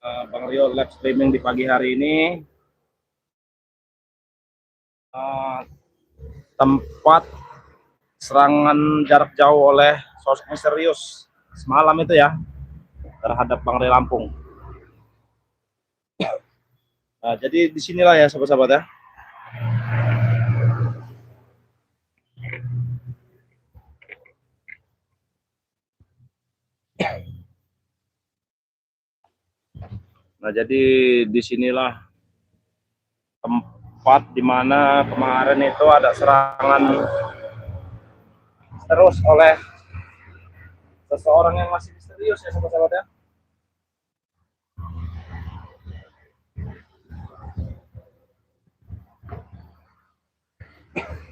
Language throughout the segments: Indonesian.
Bang Rio live streaming di pagi hari ini. Tempat serangan jarak jauh oleh sosok misterius semalam itu ya terhadap Bang Rio Lampung. Nah, jadi disinilah ya sahabat-sahabat ya. Nah, jadi disinilah tempat dimana kemarin itu ada serangan terus oleh seseorang yang masih misterius ya sahabat-sahabat ya.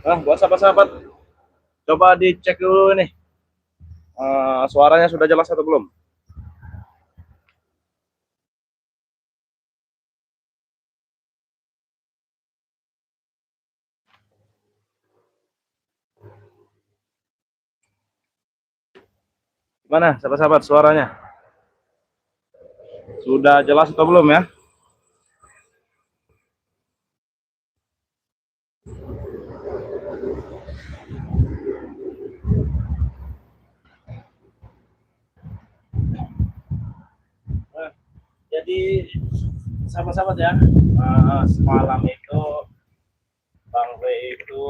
Nah, buat sahabat-sahabat, coba dicek dulu nih, suaranya sudah jelas atau belum? Gimana sahabat-sahabat suaranya? Sudah jelas atau belum ya? Nah, jadi sahabat-sahabat ya, semalam itu Bang Rey itu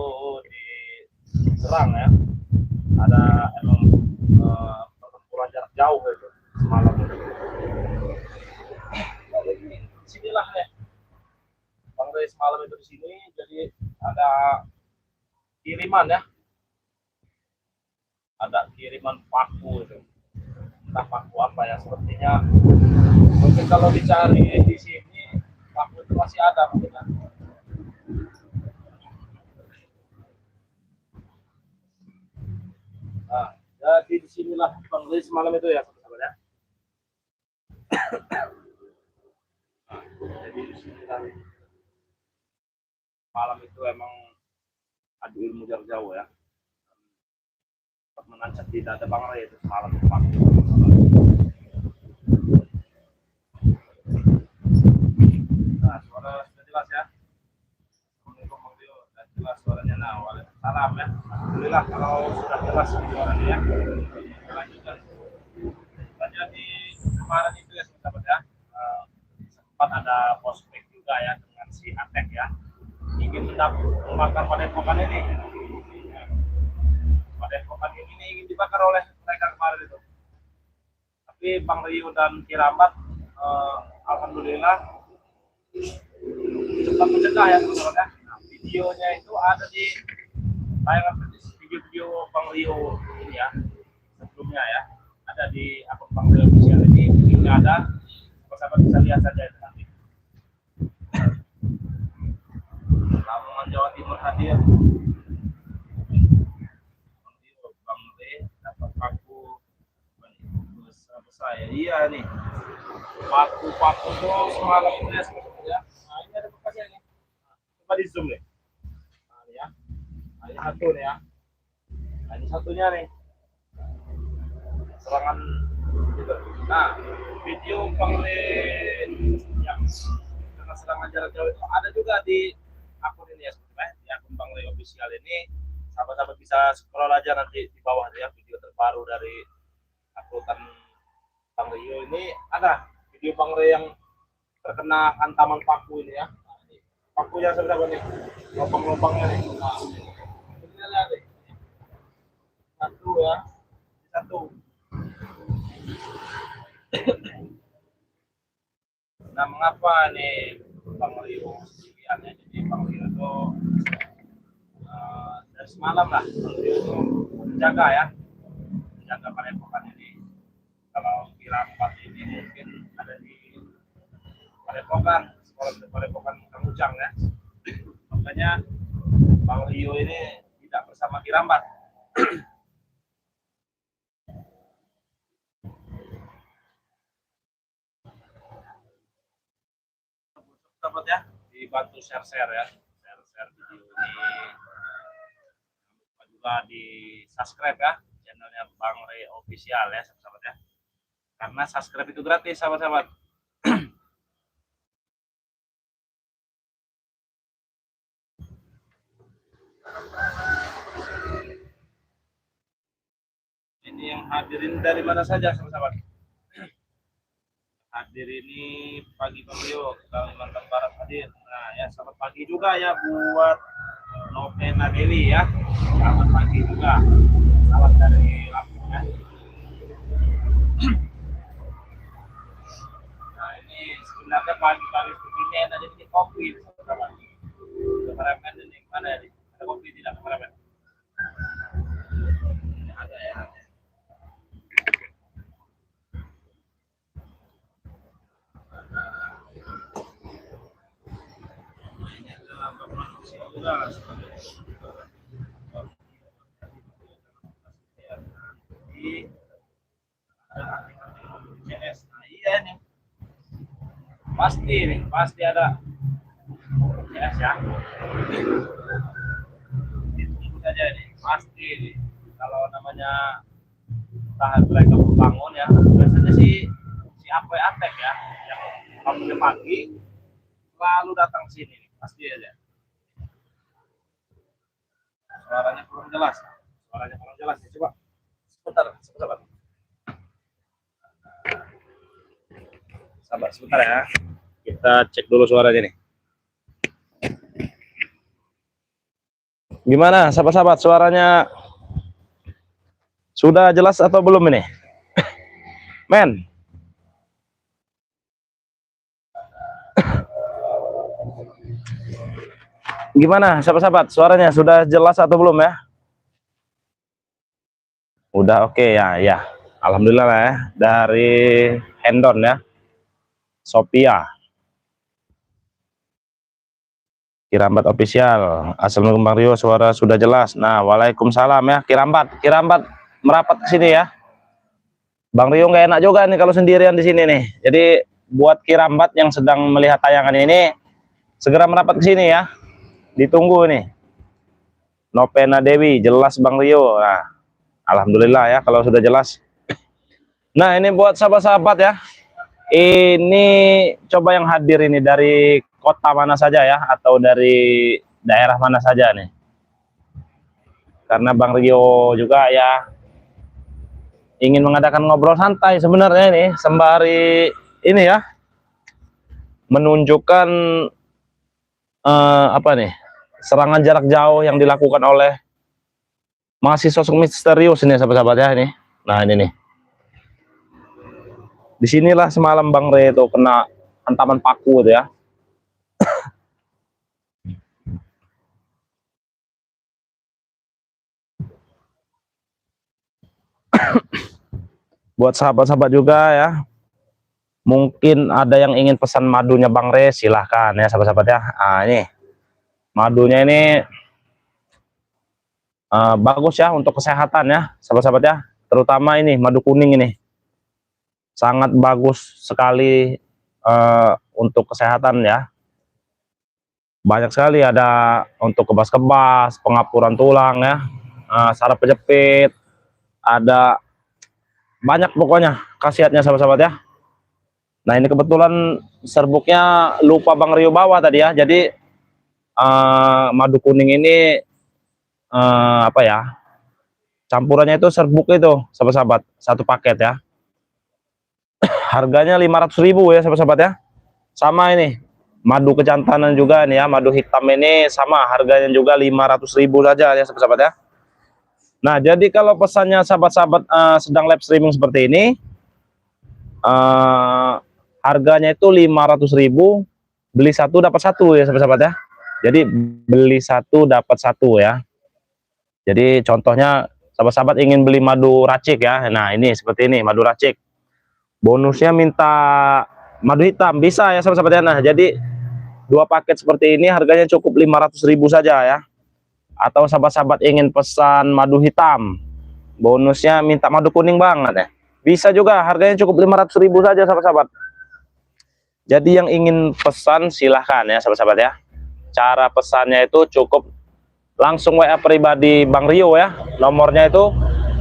diserang ya. Ada emang pertempuran jarak jauh itu semalam itu. Jadi sinilah ya Bang Rey semalam itu di sini. Jadi ada kiriman ya, ada kiriman paku itu. Entah paku apa ya, sepertinya mungkin kalau dicari di sini paku itu masih ada mungkin ya. Nah, jadi disinilah Bang Rey semalam itu ya sahabat ya. Jadi disinilah malam itu emang adu ilmu jarak jauh ya. Menancap di dada Bang Rey itu semalam paku. Nah, suara sudah jelas ya. Assalamualaikum Bang Rio, sudah jelas suaranya. Nah, waalaikumsalam ya. Alhamdulillah kalau sudah jelas suaranya ya. Lanjutkan. Jadi kemarin itu ya sahabat ya, sempat ada prospek juga ya dengan si Atek ya, ingin membakar padepokan ini. Padepokan ini ingin dibakar oleh mereka kemarin itu. Tapi Bang Rio dan Kirambat, alhamdulillah cepat mencegah ya teman-teman ya. Nah, videonya itu ada di tayangan video-video Bang Rio ini ya, sebelumnya ya, ada di akun Bang Rio official ini, linknya ada, sahabat bisa lihat saja itu nanti. Lamongan Jawa Timur hadir. Bang Rio dapat paku besar ya. Iya nih, paku tuh semalam itu ya. Nah, ini ada bekasnya nih. Coba di zoom nih. Nah, ini ya. Nah, ini satu nih ya. Nah, ini satunya nih. Serangan gitu. Nah, video Bang Ren yang dengan serangan jarak jauh itu ada juga di akun ini ya sebenarnya, di akun Bang Ren official ini. Sahabat-sahabat bisa scroll aja nanti di bawah ya, video terbaru dari akutan Bang Rio ini ada video Bang Ren yang terkena hantaman paku ini ya. Nah, ini pakunya sebenarnya nih, lubang-lubangnya nih. Nah, ini lihat nih. Satu ya, satu. Nah, mengapa nih Bang Rio sendirian ya? Jadi Bang Rio itu dari semalam lah Bang Rio itu menjaga ya, menjaga padepokan ini. Kalau Kirambat ini mungkin ada di padepokan, sekolah padepokan Kang Ujang ya. Makanya Bang Rio ini tidak bersama Kirambat. Sahabat ya, dibantu share-share ya, share-share video ini, juga di subscribe ya channelnya Bang Ray official ya sahabat ya, karena subscribe itu gratis sahabat-sahabat. Ini yang hadirin dari mana saja, sahabat-sahabat? Hadir ini pagi Bang Rio, Kalimantan Barat hadir. Nah ya, selamat pagi juga ya buat Novena Deli ya. Selamat pagi juga. Salam dari Lampung ya. Nah ini sebenarnya pagi-pagi begini enaknya bikin kopi, sahabat-sahabat. Kameramen ini mana ya? Ada kopi tidak kameramen? Ada ya. Iya nih, pasti ada CS ya. Itu saja nih, pasti nih. Kalau namanya tahan mereka bangun ya, biasanya si Apoy Atek ya, yang bangunnya pagi selalu datang sini nih, pasti aja. Suaranya kurang jelas ya, coba sebentar sabar sebentar ya, kita cek dulu suaranya nih. Gimana sahabat-sahabat, suaranya sudah jelas atau belum ini? Men, gimana sahabat-sahabat, suaranya sudah jelas atau belum ya? Udah oke ya, ya. Alhamdulillah lah ya, dari Hendon ya, Sophia, Kirambat official. Assalamualaikum Bang Rio, suara sudah jelas. Nah, waalaikumsalam ya, Kirambat merapat ke sini ya. Bang Rio nggak enak juga nih kalau sendirian di sini nih. Jadi buat Kirambat yang sedang melihat tayangan ini, segera merapat ke sini ya. Ditunggu nih. Novena Dewi, jelas Bang Rio. Nah, alhamdulillah ya kalau sudah jelas. Nah, ini buat sahabat-sahabat ya. Ini coba yang hadir ini dari kota mana saja ya, atau dari daerah mana saja nih. Karena Bang Rio juga ya ingin mengadakan ngobrol santai sebenarnya ini, sembari ini ya, menunjukkan apa nih, serangan jarak jauh yang dilakukan oleh masih sosok misterius ini sahabat-sahabat ya ini. Nah ini nih, disinilah semalam Bang Re itu kena hantaman paku itu ya. Buat sahabat-sahabat juga ya, mungkin ada yang ingin pesan madunya Bang Re, silahkan ya sahabat-sahabat ya. Nah ini madunya ini bagus ya untuk kesehatan ya sahabat-sahabat ya, terutama ini madu kuning ini sangat bagus sekali untuk kesehatan ya. Banyak sekali, ada untuk kebas-kebas, pengapuran tulang ya, saraf kejepit, ada banyak pokoknya khasiatnya sahabat-sahabat ya. Nah ini kebetulan serbuknya lupa Bang Rio bawa tadi ya, jadi madu kuning ini apa ya, campurannya itu serbuk itu sahabat-sahabat, satu paket ya. Harganya 500.000 ya sahabat-sahabat ya. Sama ini madu kejantanan juga nih ya, madu hitam ini sama harganya juga 500.000 saja ya sahabat-sahabat ya. Nah jadi kalau pesannya sahabat-sahabat sedang live streaming seperti ini, harganya itu 500.000, beli satu dapat satu ya sahabat-sahabat ya. Jadi beli satu dapat satu ya. Jadi contohnya sahabat-sahabat ingin beli madu racik ya, nah ini seperti ini madu racik, bonusnya minta madu hitam bisa ya sahabat-sahabat ya. Nah jadi dua paket seperti ini harganya cukup 500.000 saja ya. Atau sahabat-sahabat ingin pesan madu hitam, bonusnya minta madu kuning banget ya, bisa juga, harganya cukup 500.000 saja sahabat-sahabat. Jadi yang ingin pesan silahkan ya sahabat-sahabat ya. Cara pesannya itu cukup langsung WA pribadi Bang Rio ya, nomornya itu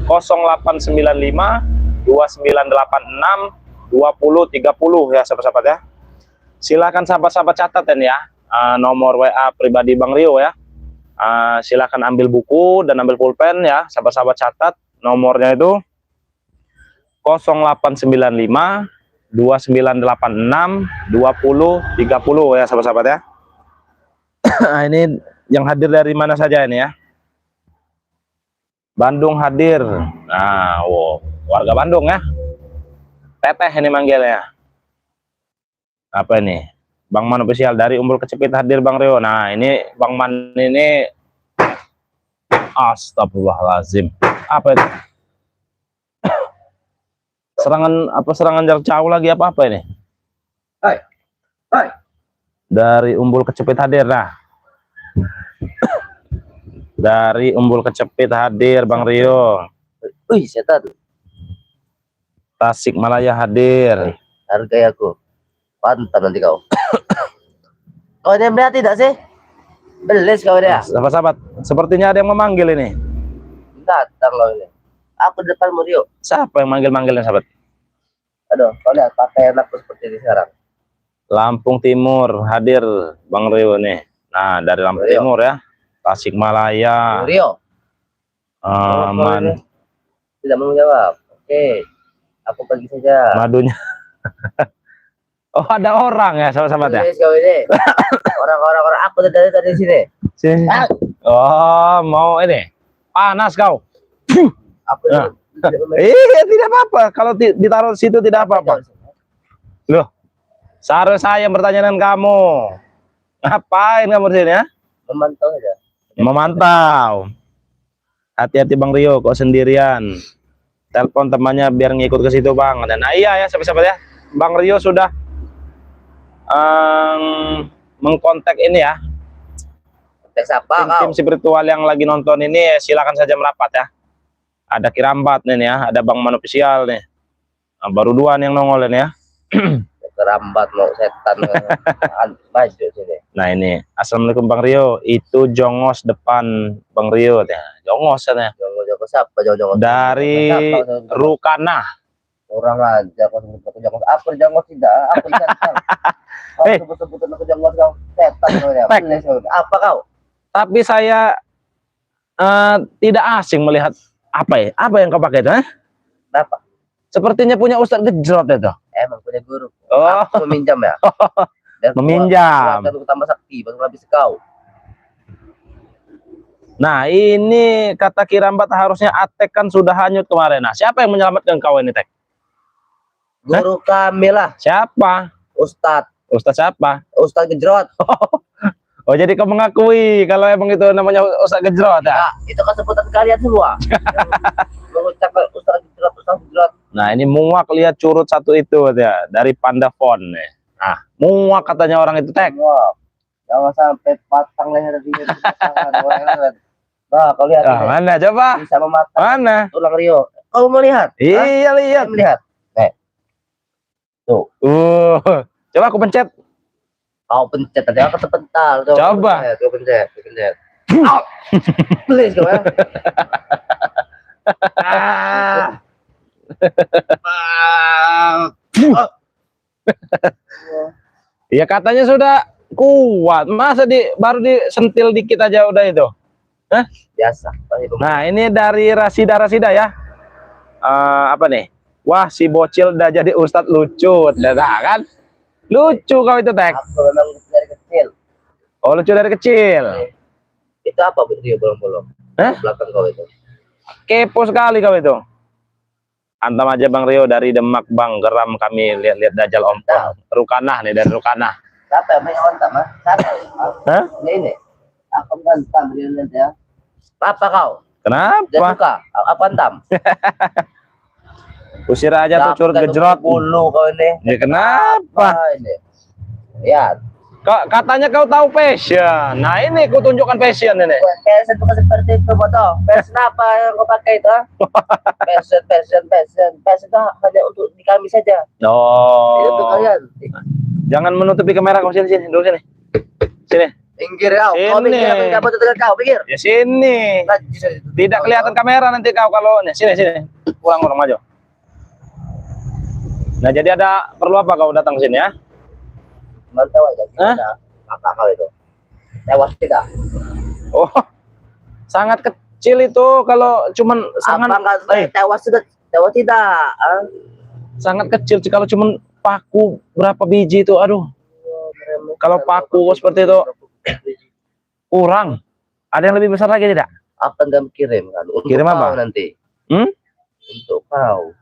0895 2986 2030 ya sahabat-sahabat ya. Silahkan sahabat-sahabat catat ya, nomor WA pribadi Bang Rio ya. Silakan ambil buku dan ambil pulpen ya, sahabat-sahabat, catat nomornya itu 0895 2986 2030 ya sahabat-sahabat ya. Nah, ini yang hadir dari mana saja ini ya? Bandung hadir. Nah, wow, warga Bandung ya. Teteh ini manggilnya. Apa ini? Bang Man official dari Umbul Kecepit hadir Bang Rio. Nah, ini Bang Man ini astagfirullahalazim. Apa itu? Serangan jarak jauh lagi apa ini? Hai. Dari Umbul Kecepit hadir. Nah, dari Umbul Kecepit hadir Bang Rio. Wih, setan. Tasikmalaya hadir. Hargai aku. Pantas nanti kau. Kau ini melihat tidak sih? Belis kau dia. Sahabat-sahabat, sepertinya ada yang memanggil ini. Datang loh ini. Aku di depan Rio. Siapa yang manggil-manggilnya sahabat? Aduh, kau lihat pakai aku seperti ini sekarang. Lampung Timur hadir Bang Rio nih. Nah, dari Lampung Rio. Timur ya. Tasikmalaya. Rio. Aman. Tidak mau jawab. Oke. Aku pergi saja. Madunya. Oh, ada orang ya sahabat-sahabat ya. Kau ini. Orang-orang aku dari sini. Sini. Oh, mau ini. Panas kau. Aku Nah. Iya, tidak apa-apa. Kalau ditaruh situ tidak apa-apa. Loh, seharusnya saya yang bertanya dengan kamu. Ngapain kamu di sini ya? Memantau saja. Memantau. Hati-hati Bang Rio, kok sendirian. Telepon temannya biar ngikut ke situ Bang. Nah iya ya sahabat-sahabat ya. Bang Rio sudah mengkontak ini ya. Tes apa Tim kau? spiritual yang lagi nonton ini silakan saja merapat ya. Ada Kirambat nih ya, ada Bang Man official nih. Nah, baru dua nih yang nongol ini ya. Kerambat mau setan. Maju sini. Nah ini, assalamualaikum Bang Rio. Itu jongos depan Bang Rio ya. Jongos katanya. Jongo siapa? Jongo Dari Rukana. Orang aja kau sebut aku jongos. Aku jongos tidak. Aku ikan. Kau sebut-sebut aku jongos kau setan kau ya. Apa kau? Tapi saya tidak asing melihat apa ya? Apa yang kau pakai itu? Kenapa? Sepertinya punya Ustadz Gejrot itu. Emang punya guru. Oh. Aku meminjam ya. Dan Meminjam. Aku tambah sakti, baru habis kau. Nah ini kata Kirambat harusnya Atek kan sudah hanyut kemarin. Nah siapa yang menyelamatkan kau ini Tek? Guru kami lah. Siapa? Ustadz Siapa? Ustadz Gejrot. Oh jadi kau mengakui kalau emang itu namanya Ustadz Gejrot ya? Nah, itu kan sebutan kalian semua. Mengucapkan Ustadz Gejrot. Nah ini muak lihat curut satu itu ya dari Panda Phone nih. Nah muak katanya orang itu Tek. Wah, jangan sampai patang leher dia. Nah, kau lihat ini. Mana coba? Bisa mematang Mana? tulang Rio. Kau melihat? Iya lihat. Saya melihat. Tuh. Coba aku pencet. Kau pencet tadi aku sebentar. Coba. Kau pencet. Please kau ya. Ya katanya sudah kuat. Masa baru disentil dikit aja udah itu. Hah? Biasa. Nah ini dari Rasida ya. Apa nih? Wah si bocil udah jadi Ustadz lucu. Nah, kan? Lucu kau itu Tek. Aku memang dari kecil. Oh lucu dari kecil. Itu apa Rio bolong-bolong? Hah? Belakang kau itu. Kepo sekali kau itu. Antam aja Bang Rio dari Demak Bang, geram kami lihat-lihat Dajjal ompong. Rukanah nih dari Rukanah. Siapa yang main ontam? Siapa? Hah? Ini. Aku gantang dia lihat ya. Apa kau? Dia Kenapa? suka. Apa ontam? Usir aja tuh curut Gejrot. Bulu kau ini. Ya kenapa? Ini. Ya. Katanya kau tahu passion. Nah ini ku tunjukkan passion ini. Passion bukan seperti itu, Boto. Passion apa yang kau pakai itu? Passion itu hanya untuk di kami saja. Itu untuk Oh. kalian. Jangan menutupi kamera kau sini dulu sini. Sini. Pinggir kau. Kau Sini. pinggir apa yang dengan kau? Pinggir. Ya sini. Tidak kelihatan kamera nanti kau kalau sini. Pulang maju. Nah jadi ada perlu apa kau datang ke sini ya? Mantap aja. Kakak kau itu. Tewas tidak. Oh, sangat kecil itu kalau cuman Apa nggak tewas sudah tewas tidak? Ah? sangat kecil sih kalau cuman paku berapa biji itu. Aduh, kalau paku seperti itu kurang. Ada yang lebih besar lagi tidak? Akan kami kirim kan? Untuk Kirim kau apa? nanti? Hmm? Untuk kau.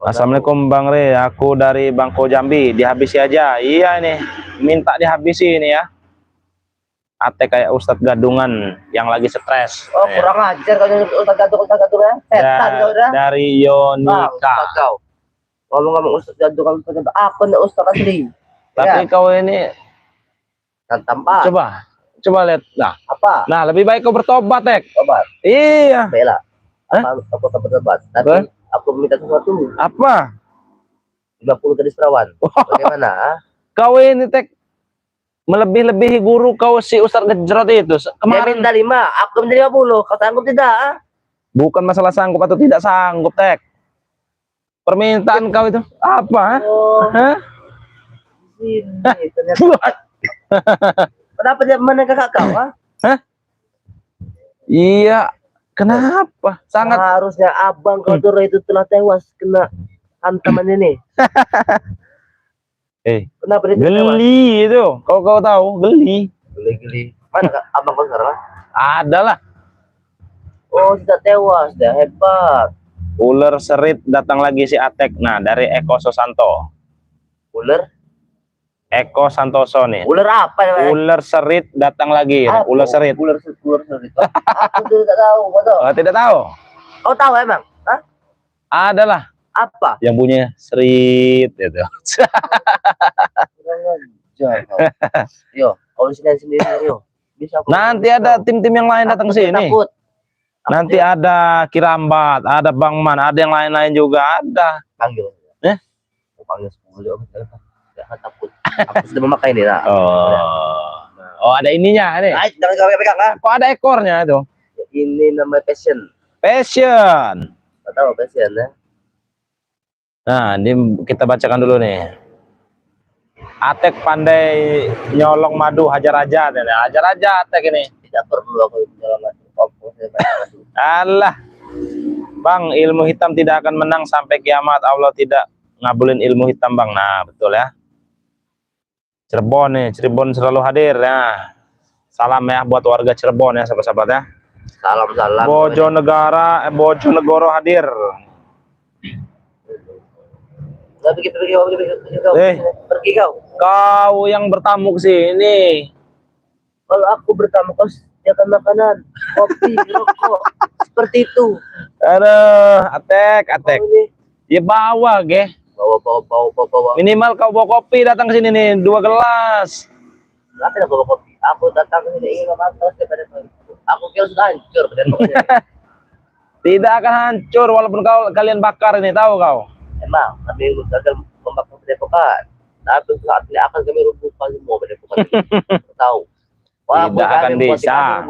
Assalamualaikum Bang Re, aku dari Bangko Jambi, dihabisi aja. Iya ini, minta dihabisi ini ya. Ate kayak Ustadz Gadungan yang lagi stres. Oh, kurang ajar kalau gantung ya. Setan kau dah. Dari Yonika. Kau. Ngomong-ngomong Ustadz gantung aku nih Ustadz asli. Tapi kau ini tampak. Coba lihat. Nah, Apa? nah lebih baik kau bertobat, Tek. Obat. Iya. Bela. Aku tak bertobat. Tapi aku minta sesuatu. Apa? 50 gadis perawan. Bagaimana? Kau ini, Tek, melebih-lebihi guru kau si Ustadz Gejrot itu. Kemarin minta 5, aku minta 50. Kau sanggup tidak? Bukan masalah sanggup atau tidak sanggup, Tek. Permintaan kau itu apa? Oh. Hah? Ini ternyata. Kenapa dia menengah kakak kau? Hah? Iya. Kenapa? Sangat Harusnya abang kau dulu itu telah tewas kena hantaman ini. Kenapa dia tewas? geli itu. Kau tahu, geli. Geli. Mana kak abang kau sekarang? Ada lah. Oh, tidak tewas, dah hebat. Ular serit datang lagi si Atek. Nah, dari Eko Susanto. Ular? Eko Santoso nih. Ular apa namanya? Ular serit datang lagi. Apa? Ular serit. Ular serit. Aku tidak tahu, betul. Oh, tidak tahu. Kau tahu emang? Hah? Ada lah. Apa? Yang bunyinya serit gitu. Yo, kau sendiri yo. Bisa Nanti ada tim-tim yang lain datang ke sini. Takut. Nanti ada Kirambat, ada Bang Man, ada yang lain-lain juga ada. Panggil. Aku panggil 10 om. Jangan takut. Aku sudah memakai ini lah. Oh, ada ininya nih. Jangan kau pegang ah. Kok ada ekornya itu? Ini namanya passion. Passion. Kau tahu passion ya? Nah, ini kita bacakan dulu nih. Atek pandai nyolong madu, hajar aja. Hajar aja Atek ini. Tidak perlu aku menyelamatkan. Alah. Bang, ilmu hitam tidak akan menang sampai kiamat. Allah tidak ngabulin ilmu hitam, Bang. Nah, betul ya. Cirebon nih, Cirebon selalu hadir ya. Salam ya buat warga Cirebon ya, sahabat-sahabat ya. Salam. Bojonegoro hadir. Pergi kau. Kau yang bertamu ke sini. Kalau aku bertamu kau sediakan makanan, kopi, rokok, seperti itu. Aduh, Atek. Ya bawa, ge. Bawa. Minimal kau bawa kopi datang ke sini nih, 2 gelas. Kenapa nak bawa kopi? Aku datang ke sini ingin memantau daripada aku kira sudah hancur badan pokoknya. Tidak akan hancur walaupun kalian bakar ini, tahu kau? Emang kami gagal membakar padepokan. Tapi saat ini akan kami rumbuhkan semua padepokan. Tahu? Tidak akan bisa.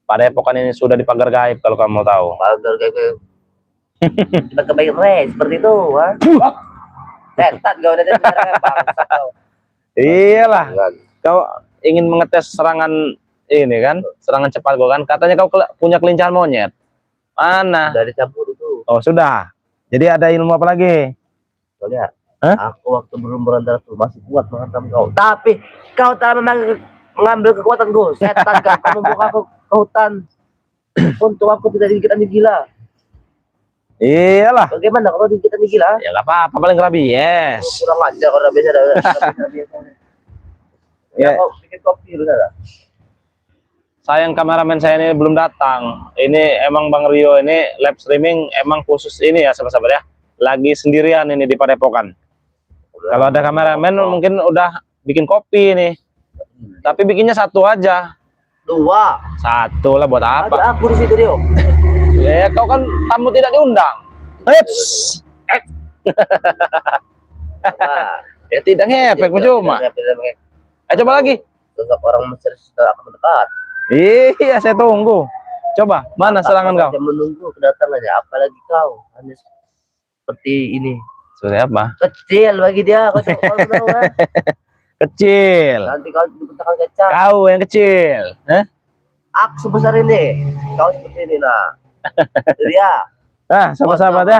Padepokan ini sudah dipagar gaib kalau kamu tahu. Pagar gaib. Kita kebaik seperti itu, ha? Setan kau udah kau. Iyalah. Kau ingin mengetes serangan ini kan? Serangan cepat gua kan? Katanya kau punya kelincahan monyet. Mana? Dari cabut itu. Oh, sudah. Jadi ada ilmu apa lagi? Soalnya aku waktu belum berantara tuh masih kuat menghantam kau. Tapi kau telah mengambil kekuatanku. Setan kau membuka aku ke hutan. Untuk aku tidak dikit gila. Iyalah. Bagaimana kalau dikit gila? Ya nggak apa-apa, paling rabies. Kurang aja kalau rabies ada. Ya, kau bikin kopi benar. Sayang kameramen saya ini belum datang. Ini emang Bang Rio ini live streaming emang khusus ini ya, sahabat-sahabat ya. Lagi sendirian ini di Padepokan. Kalau ada kameramen mungkin udah bikin kopi nih. Tapi bikinnya 1 aja. 2. 1 lah buat apa? Ada aku di situ, Rio. Ya kau kan tamu tidak diundang. Ya tidak ngefek cuma. Coba lagi. Tetap orang Mesir sudah akan mendekat. Iya, saya tunggu. Coba, mana serangan kau? Saya menunggu kedatangannya, apalagi kau hanya seperti ini. Seperti apa? Kecil bagi dia, kau tahu kan? Kecil. Nanti kau dibentangkan kecap. Kau yang kecil. Hah? Aku sebesar ini. Kau seperti ini nah. Jadi ya. Nah, sahabat-sahabat ya.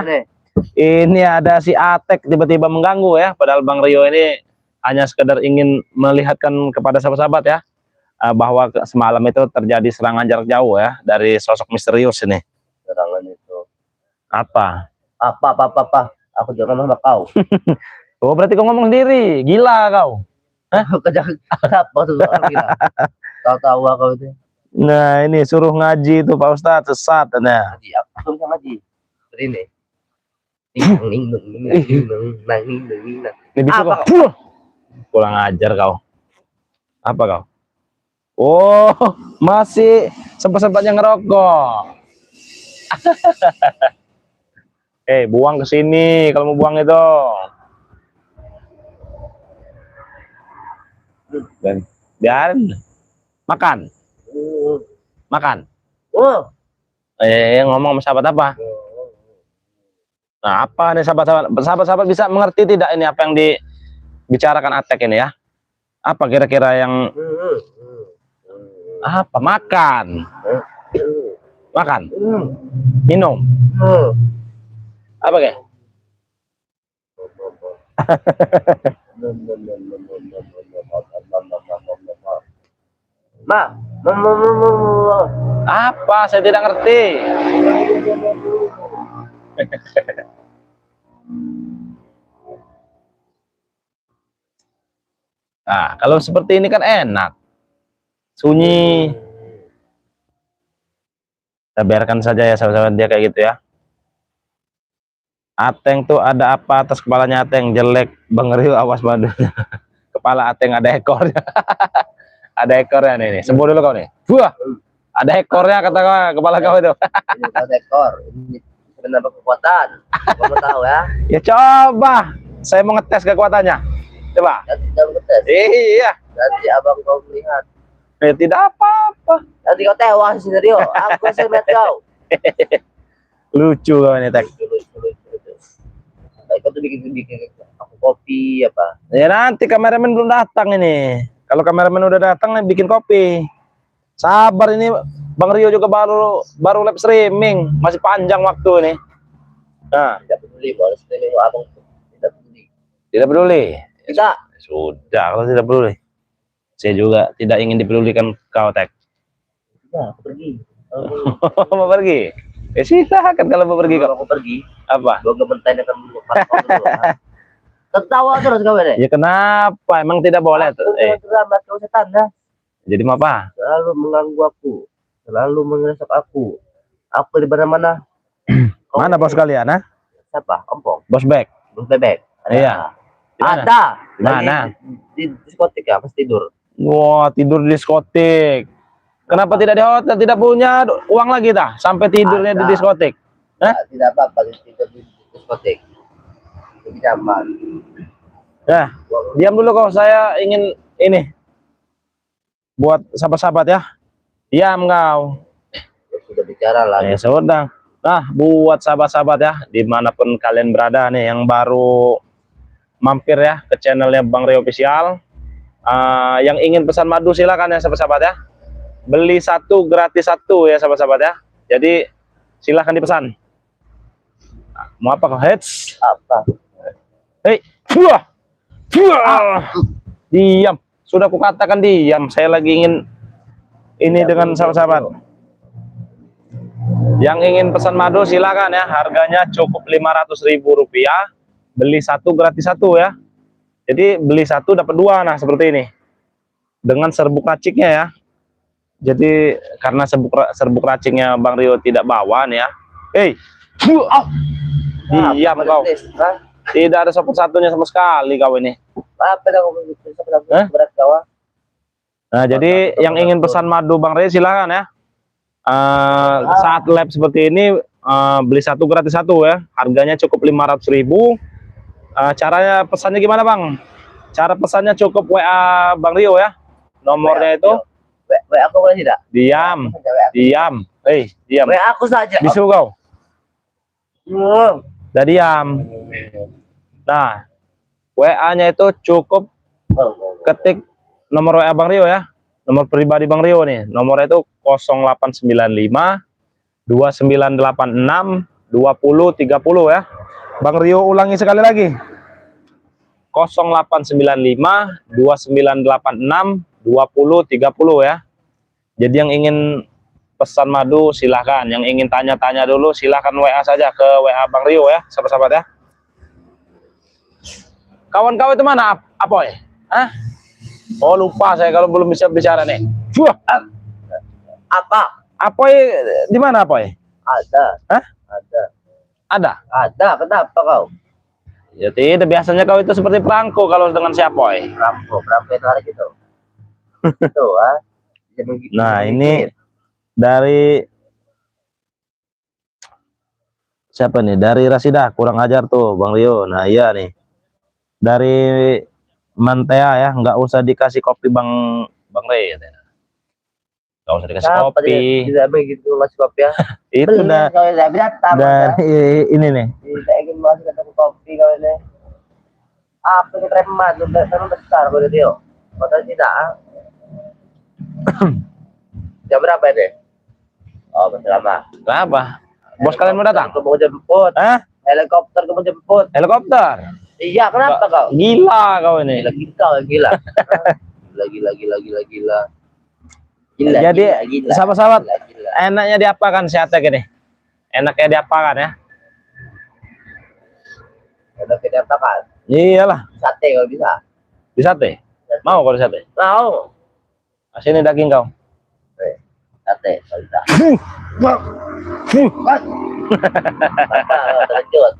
Ini ada si Atek tiba-tiba mengganggu ya. Padahal Bang Rio ini hanya sekedar ingin melihatkan kepada sahabat-sahabat ya, bahwa semalam itu terjadi serangan jarak jauh ya dari sosok misterius ini. Serangan itu. Apa? Apa. Aku jangan sama kau. Oh, berarti kau ngomong sendiri. Gila kau. Kenapa tuh orang gila? Tahu-tahu kau itu. Nah, ini suruh ngaji itu Pak Ustadz, sesat. Nah, Ngaji, aku bisa ngaji. Seperti ini. ini bisa Apa kau. Kurang ajar kau. Apa kau? Oh, masih sempat-sempatnya ngerokok. Buang ke sini kalau mau buang itu. Dan biarin. Makan. Oh. Ngomong sama sahabat apa? Nah, apa nih sahabat-sahabat bisa mengerti tidak ini apa yang dibicarakan Atek ini ya? Apa kira-kira yang apa? Makan. Minum. Apa kayak? Apa? Saya tidak ngerti. Nah, kalau seperti ini kan enak. Sunyi. Kita biarkan saja ya sahabat-sahabat dia kayak gitu ya. Ateng tuh ada apa atas kepalanya Ateng? Jelek. Bang Rio awas banget. Kepala Ateng ada ekornya. Ada ekornya nih. Sembuh dulu kau nih. Wah, ada ekornya kata kepala kau itu. Ini ada ekor. Ini menambah kekuatan. Kamu tahu ya? Ya coba. Saya mau ngetes kekuatannya. Coba. Nanti kamu ngetes. Iya. Nanti abang kau melihat. Tidak apa-apa. Nanti kau tewas sendiri. Aku semet kau. Lucu kau ini Tek. Kau tuh bikin aku kopi apa? Ya nanti kameramen belum datang ini. Kalau kameramen udah datang bikin kopi. Sabar ini Bang Rio juga baru live streaming, masih panjang waktu ini. Nah, Tidak peduli kalau streaming abang tidak peduli. tidak peduli. Tidak. Sudah kalau tidak peduli. Saya juga tidak ingin dipedulikan kau Tek. Nah, aku pergi. Mau pergi? Ya silakan kalau mau pergi kau. Aku pergi. Apa? Gua ngebentain akan dulu. Tertawa terus kau ini. Ya kenapa? Emang tidak boleh tuh. Terlambat kau setan ya. Jadi mau apa? Selalu mengganggu aku. Selalu mengeresek aku. Aku di mana-mana. Mana bos kalian, nah? Siapa? Ompong. Bos Bek. Bos Bebek. Ada. Iya. Di mana? Ada. Di mana? Di diskotik ya, pas tidur. Wah, tidur di diskotik. Kenapa tidak di hotel? Tidak punya uang lagi dah sampai tidurnya di Ada. diskotik. Hah? Tidak apa-apa tidur di diskotik. Lebih nyaman. Ya, diam dulu kok. Saya ingin ini buat sahabat-sahabat ya. Diam kau. Sudah bicara lah. Ya sudah. Nah, buat sahabat-sahabat ya, dimanapun kalian berada nih, yang baru mampir ya ke channelnya Bang Rio Official, yang ingin pesan madu silakan ya sahabat-sahabat ya. Beli satu gratis satu ya sahabat-sahabat ya. Jadi silahkan dipesan. Nah, mau apa kok? Heads. Apa? Hei, diam. Sudah kukatakan diam. Saya lagi ingin ini dengan sahabat-sahabat. Yang ingin pesan madu silakan ya. Harganya cukup Rp500.000. Beli satu gratis satu ya. Jadi beli satu dapat dua. Nah seperti ini. Dengan serbuk raciknya ya. Jadi karena serbuk raciknya Bang Rio tidak bawa nih ya. Hei, diam kau. Tidak ada sopan satunya sama sekali kau ini. Apa dah kau berat kau? Nah jadi yang ingin pesan madu Bang Rio silakan ya. Saat live seperti ini beli satu gratis satu ya. Harganya cukup Rp500.000. Caranya pesannya gimana Bang? Cara pesannya cukup WA Bang Rio ya. Nomornya itu. WA aku boleh tidak? Diam. Diam. Hei, diam. WA aku saja. Bisu kau. Udah diam. Nah, WA-nya itu cukup ketik nomor WA Bang Rio ya. Nomor pribadi Bang Rio nih. Nomornya itu 0895 2986 2030 ya. Bang Rio ulangi sekali lagi. 0895 2986 2030 ya. Jadi yang ingin pesan madu silahkan, yang ingin tanya-tanya dulu silahkan WA saja ke WA Bang Rio ya, sahabat-sahabat ya. Kawan-kawan itu mana Apoy? Hah? Oh lupa saya kalau belum bisa bicara nih. Apa? Apoy di mana Apoy? Ada. Hah? Ada. Ada? Ada. Kenapa kau? Ya tidak, biasanya kau itu seperti perangko kalau dengan si Apoy. Rampo itu hari gitu. Itu ah. Nah ini dari siapa nih? Dari Rasidah, kurang ajar tuh Bang Rio. Nah iya nih. Dari Mantea ya, nggak usah dikasih kopi Bang Rey. Nggak usah dikasih kopi. Tidak begitu mas kopi ya. Itu udah kalau tidak datang. dari ini nih. Tidak ingin masuk ke kopi kau ini. Apa yang remat? Terlalu besar kau dia. Kau tidak. Jam berapa ini? Oh masih lama. Kenapa? Bos kalian mau datang? Aku mau jemput. Hah? Helikopter aku mau jemput. Helikopter? Iya, kenapa kau? Gila kau ini. Gila. Gila. Jadi Gila. sahabat-sahabat, Gila. enaknya diapakan si Atek ini? Enaknya diapakan ya? Udah kita apa kan? Iyalah, Sate kalau bisa. di sate. Mau kalau di sate? Mau. Nah, sini daging kau. Sate kalau bisa. Terkejut.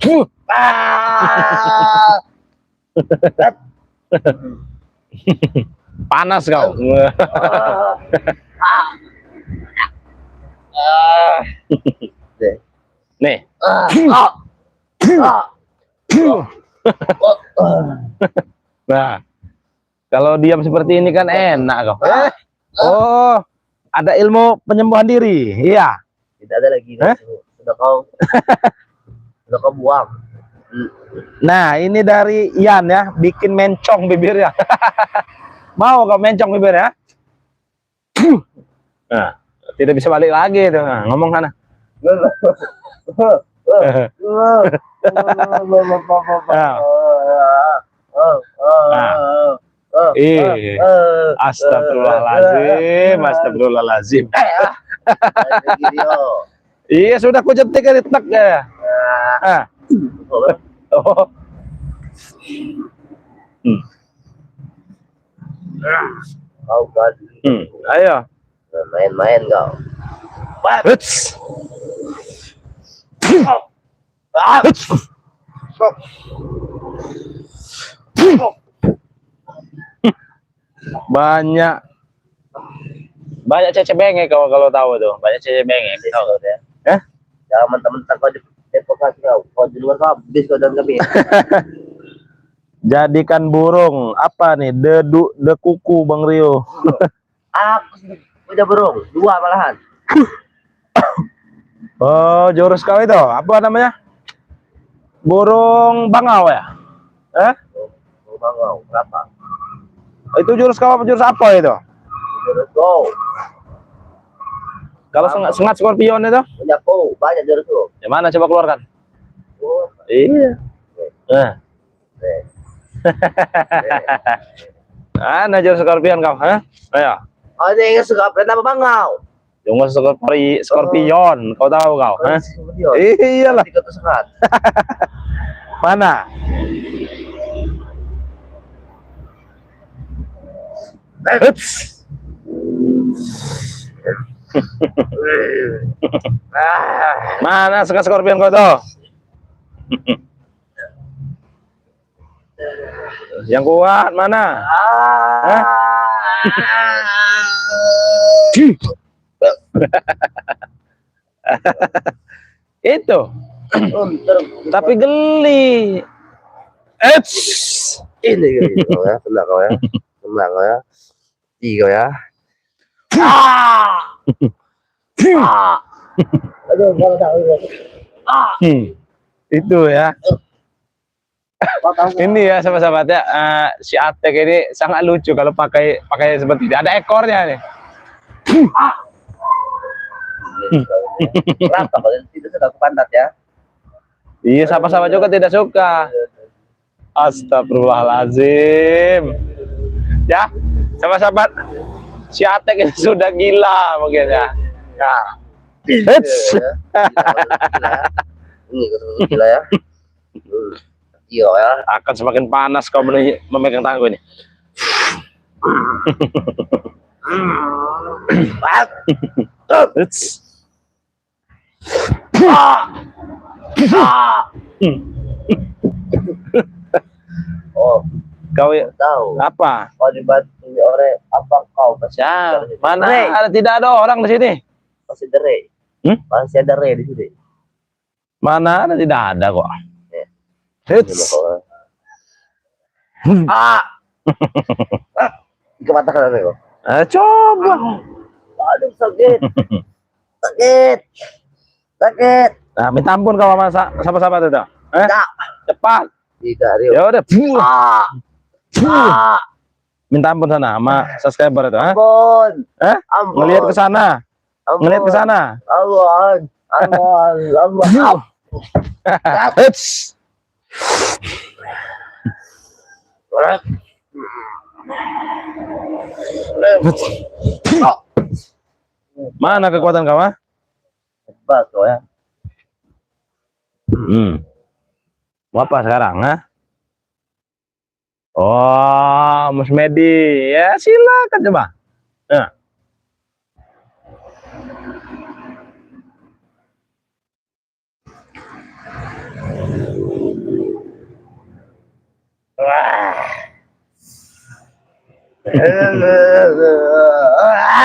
Panas kau. Nih. Nah, kalau diam seperti ini kan enak kau. Oh, ada ilmu penyembuhan diri. Iya. Tidak ada lagi. Sudah kau buang. Nah, ini dari Ian ya, bikin mencong bibirnya. Mau kau mencong bibir ya? Nah, tidak bisa balik lagi tuh. Nah, ngomong sana. Astagfirullahalazim. Iya, sudah ku jetik di tek ya. Oh. Kau kan. Ayo. Main-main kau. Huts. Banyak cece bengek kalau tahu tuh, banyak cece bengek. Tahu ya. Jangan mentang-mentang kau di Depok lagi kau di luar kau habis kau dan kami. Jadikan burung apa nih? De kuku Bang Rio. Aku udah burung, 2 malahan. Oh, jurus kau itu apa namanya? Burung bangau ya? Burung bangau, berapa? Itu jurus kau apa jurus apa itu? Jurus go. Kalau sengat scorpion itu? Punya ko, banyak jurus go. Yang mana coba keluarkan? Oh, Iya. Mana jurus scorpion kau? Hah? Ayo. oh ini yang suka apa bangau? Jurus scorpion, kau tahu kau? Hah? Iyalah. Tiga tuh sengat. Mana? Huts. Mana sekat scorpion kau tuh? Yang kuat mana? Hah? Itu. Tapi geli. Ini kau ya, sebelah kau ya. Sebelah kau ya. Tiga ya. Aduh, kalau tahu. Itu ya. Ini ya sahabat-sahabat ya, si Atek ini sangat lucu kalau pakai seperti ini. Ada ekornya nih. Kenapa kalau tidak suka ke pantat ya? Iya, sahabat-sahabat juga tidak suka. Astagfirullahaladzim. Ya, sahabat-sahabat, si Atek ini sudah gila mungkin ya. Ya. Hits. Ini gila ya. Iya ya. Akan semakin panas kau memegang tanganku ini. Hits. Oh, Kau ya, tahu. apa? Kau dibantu oleh apa kau? Ya, mana Dere. ada, tidak ada orang di sini. Masih dere. Masih ada dere di sini. Mana ada, tidak ada kok. Ya. Hits. Kematakan ada kok. Coba. Aduh sakit. Sakit. Sakit. Nah, minta ampun kau sama sahabat-sahabat itu. Tidak. Cepat. Tidak, Rio. Ya udah. Minta ampun sana sama subscriber itu, Ampun. Ampun. Ngelihat ke sana. Ngelihat ke sana. Ampun. Ampun. Ampun. Hits. Mana kekuatan kau, ah? Hebat kau ya. Mau apa sekarang, ah? Oh, Mas Medi. Ya, silakan coba. Nah.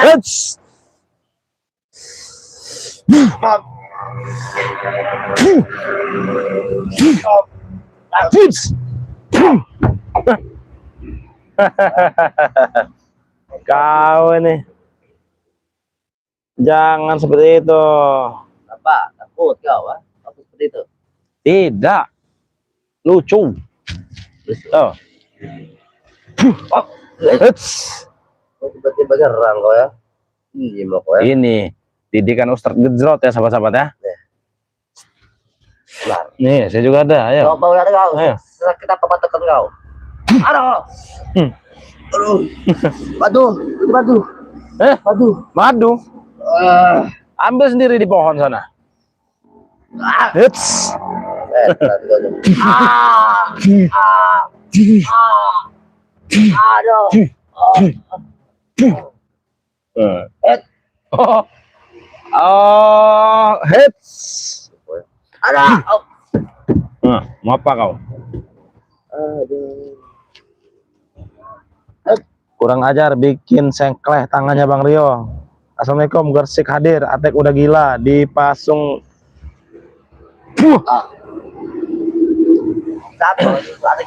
Hits. Hits. Kau ini jangan seperti itu. Apa? Takut kau, ah? Takut seperti itu. Tidak lucu. Oh. Hits. Kau tiba-tiba gerang kau ya. Iya mau kau ya. Ini didikan Ustadz Gejrot ya sahabat-sahabat ya. Nah. Nih, saya juga ada. Ayo. Kau mau lihat kau. Ayo. Kita pematakan kau. Aduh. Aduh. Madu. Itu madu. Madu. Madu. Ambil sendiri di pohon sana. Hits. Aduh. Oh, hits. Aduh. Mau apa kau? Aduh. Kurang ajar bikin sengkleh tangannya Bang Rio. Assalamualaikum, Gersik hadir. Atek udah gila dipasung. Satu, ada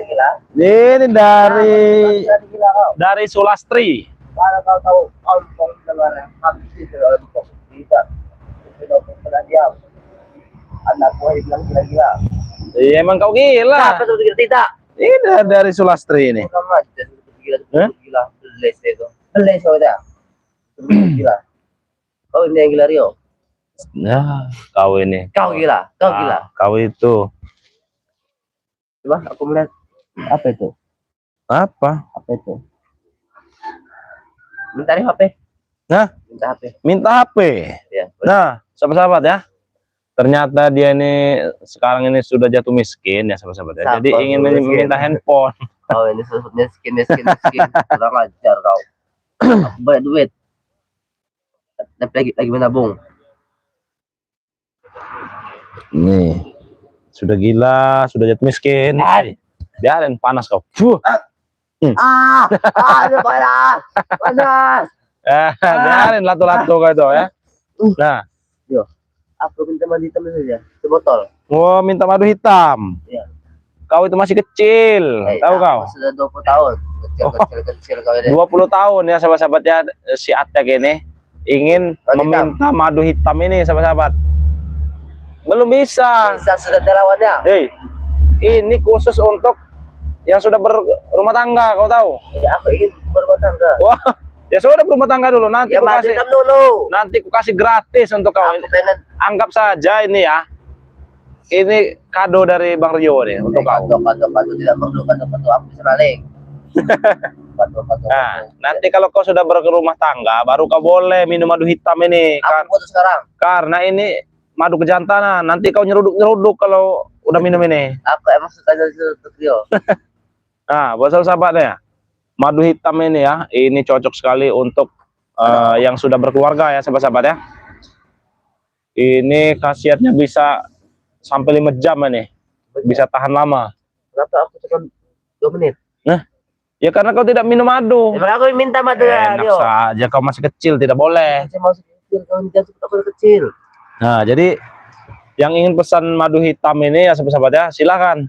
gila. Ini dari Sulastri. Kalau kau tahu ompong sebenarnya habis itu ompong bisa. Itu pernah diam. Anak gua dibilang gila-gila. Iya, emang kau gila. Apa tuh gila tidak? Ini dari Sulastri ini. Kamu aja gila. Les itu. Les kau dah. Gila. Kau ini yang gila Rio. Nah, kau ini. Kau gila. Kau gila. Kau itu. Coba aku melihat apa itu? Apa? Apa itu? Minta HP. Nah, Minta HP. minta HP. Ya. Nah, sahabat-sahabat ya. Ternyata dia ini sekarang ini sudah jatuh miskin ya sahabat-sahabat ya. Jadi ingin meminta handphone. Oh ini miskin. Kurang ajar kau. Aku banyak duit. Tapi lagi menabung. Nih. Sudah gila, sudah jatuh miskin. Biarin panas kau. Aduh panas. Biarin latu-latu kau itu ya. Nah, Yo, aku minta mandi hitam saja, sebotol. mau minta madu hitam. Iya. Kau itu masih kecil, tahu kau? Sudah 20 tahun. Kecil kau ini. 20 tahun ya sahabat-sahabat ya, si Atek ini ingin Madu meminta madu hitam ini sahabat-sahabat. Belum bisa. Bisa sudah terawannya. Hei, Ini khusus untuk yang sudah berumah tangga, kau tahu? Ya, aku ingin berumah tangga. Wah, ya sudah berumah tangga dulu. Nanti Ya, ku kasih, matikan dulu. nanti ku kasih gratis untuk kau. Aku pengen Anggap saja ini ya. Ini kado dari Bang Rio nih untuk kau. kado tidak perlu kado aku bisa balik. Kado. Nah, nanti kalau kau sudah berumah tangga, baru kau boleh minum madu hitam ini. Aku foto sekarang. Karena ini madu kejantanan. Nanti kau nyeruduk-nyeruduk kalau udah minum ini. Aku emang suka dari Tokyo. Nah, buat sahabatnya, madu hitam ini ya, ini cocok sekali untuk yang sudah berkeluarga ya, sahabat-sahabat ya. Ini khasiatnya bisa sampai 5 jam ini, bisa tahan lama. Kenapa aku cuma 2 menit? Nah, ya karena kau tidak minum madu. Emang aku minta madu ya, Enak Rio. saja, kau masih kecil, tidak boleh. Saya mau kecil, kau jangan aku kecil. Nah, jadi yang ingin pesan madu hitam ini ya sahabat-sahabat ya, silakan.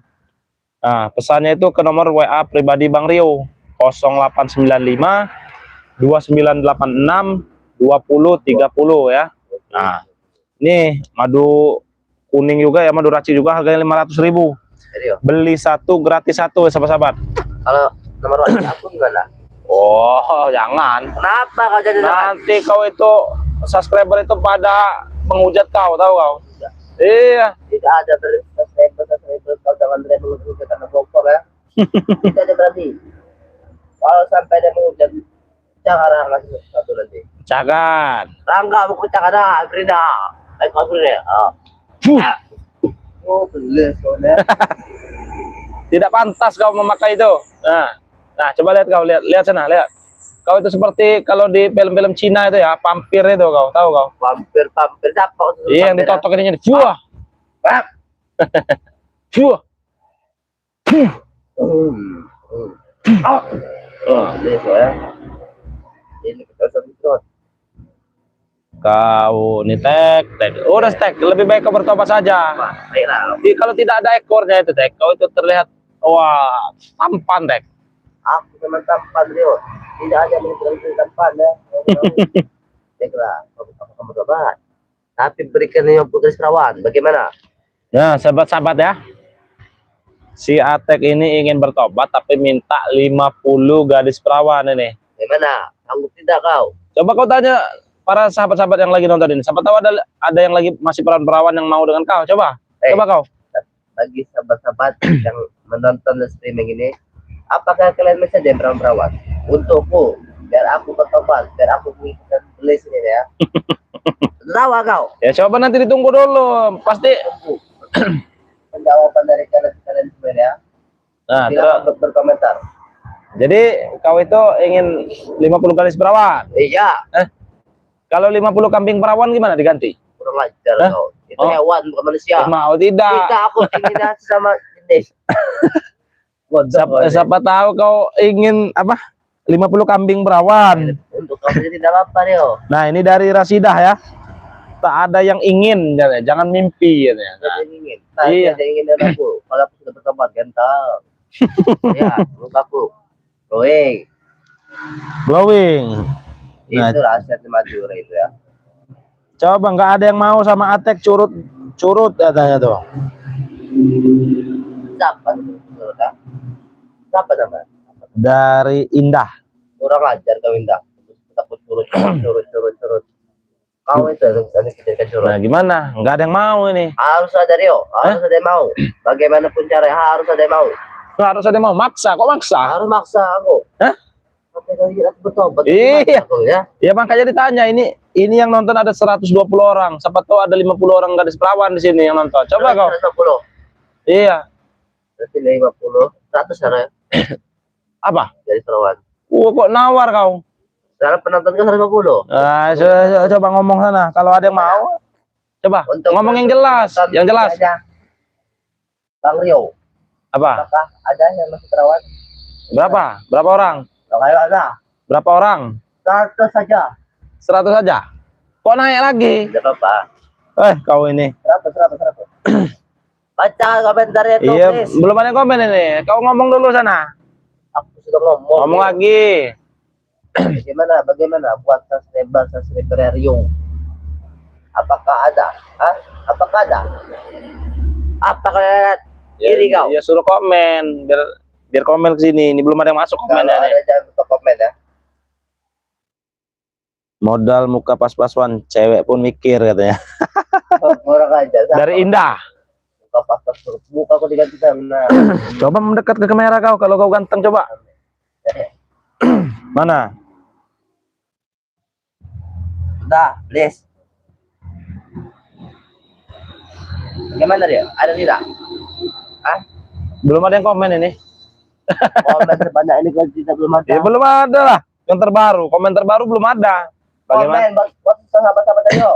Nah, pesannya itu ke nomor WA pribadi Bang Rio 0895 2986 2030 ya. Nah, ini madu kuning juga ya, madu raci juga, harganya 500.000. Rio. Beli satu gratis satu ya sahabat-sahabat. Kalau nomor WhatsApp aku gimana? Oh, jangan. Kenapa kau jadi Nanti kau itu subscriber itu pada menghujat kau, tahu kau? Iya. tidak ada subscriber kau jangan dia menghujat karena bokor ya. Tidak ada berarti. Kalau sampai dia menghujat, jangan ngasih satu nanti. Jangan. Rangga mau kucak ada, Frida. Ayo kau dulu ya. Oh, boleh soalnya. Tidak pantas kau memakai itu. Nah, coba lihat kau, lihat sana, lihat. Kau itu seperti kalau di film-film Cina itu ya, vampir itu kau, tahu kau? Vampir siapa? Iya, yang ditotok ininya, fuah. Fuah. Boleh soalnya. Ini kita terus. Kau nih tek. Udah tek, lebih baik kau bertobat saja. Baiklah. Jadi, kalau tidak ada ekornya itu tek, kau itu terlihat wah tampan tek. Aku memang tampan Rio. Tidak ada yang tampan ya. Baiklah, kamu coba. Tapi berikan yang putri perawan. Bagaimana? Nah, sahabat-sahabat ya. Si Atek ini ingin bertobat tapi minta 50 gadis perawan ini. Bagaimana? Sanggup tidak kau? Coba kau tanya para sahabat-sahabat yang lagi nonton ini. Siapa tahu ada yang lagi masih perawan yang mau dengan kau. Coba. Coba kau. Bagi sahabat-sahabat yang menonton streaming ini, apakah kalian bisa jadi perawan? Untukku, biar aku bertobat, biar aku bisa beli sini ya. Tahu kau? Ya coba nanti ditunggu dulu. Pasti. Penjawaban dari kalian semua ya. Nah, Silakan berkomentar. jadi kau itu ingin 50 gadis perawan. Iya. Kalau 50 kambing perawan gimana diganti? Kurang ajar kau. Itu Oh. hewan bukan manusia. Mau tidak? Tidak, aku ingin sama jenis. Siapa tahu kau ingin apa? 50 kambing perawan. Untuk kamu jadi tidak apa-apa Rio. Nah, ini dari Rasidah ya. Tak ada yang ingin, jangan mimpi ya. Saya ingin. Nah, Iya. saya ingin dengan aku. Kalau aku sudah bertobat ganteng. Ya, mukaku. Glowing. Glowing. Nah, Itu rahasia Madura itu ya. coba nggak ada yang mau sama Atek curut katanya tuh. Siapa itu? Saudara? Siapa nama? Dari Indah. Kurang ajar kau Indah. Takut curut. Kau itu harus kita curut. Nah, gimana? Nggak ada yang mau ini. Harus ada Rio, harus ada yang mau. Bagaimanapun caranya harus ada yang mau. Harus ada yang mau maksa. Kok maksa? Harus maksa aku. Hah? Sampai kali aku bertobat. Iya. Aku, ya. Ya makanya ditanya ini yang nonton ada 120 orang. Siapa tahu ada 50 orang gadis perawan di sini yang nonton. Coba kau. 150. Iya. Berarti 50. 100 sana ya. Apa? Jadi perawan. Kok nawar kau? Sekarang penonton kan 150. Nah, coba ngomong sana. Kalau ada yang mau, coba Untuk ngomong yang jelas, penonton yang jelas. aja. Bang Rio, Apa? apakah ada yang masih perawan? Berapa? Berapa orang? Kalau ada, Berapa orang? 100 saja. 100 saja. Kok naik lagi? Tidak apa-apa. Kau ini. 100. Baca komentarnya tuh, Iya, please. belum ada yang komen ini. Kau ngomong dulu sana. Aku sudah ngomong. Ngomong lagi. Bagaimana buat subscriber Rio? Apakah ada? Hah? Apakah ada? Apakah Iri kau. Ya suruh komen biar komen ke sini. Ini belum ada yang masuk Kalau komennya nih. ada jangan lupa komen ya. Modal muka pas-pasan, cewek pun mikir katanya. Orang aja. Dari Indah. Muka pas muka aku diganti sana. Coba mendekat ke kamera kau kalau kau ganteng coba. Mana? Udah, please. Gimana dia? Ada tidak? Hah? Belum ada yang komen ini. Komen sebanyak ini kalau tidak belum ada. Ya belum ada lah. Yang terbaru, komen terbaru belum ada. Bagaimana? Komen, buat sahabat-sahabat ayo.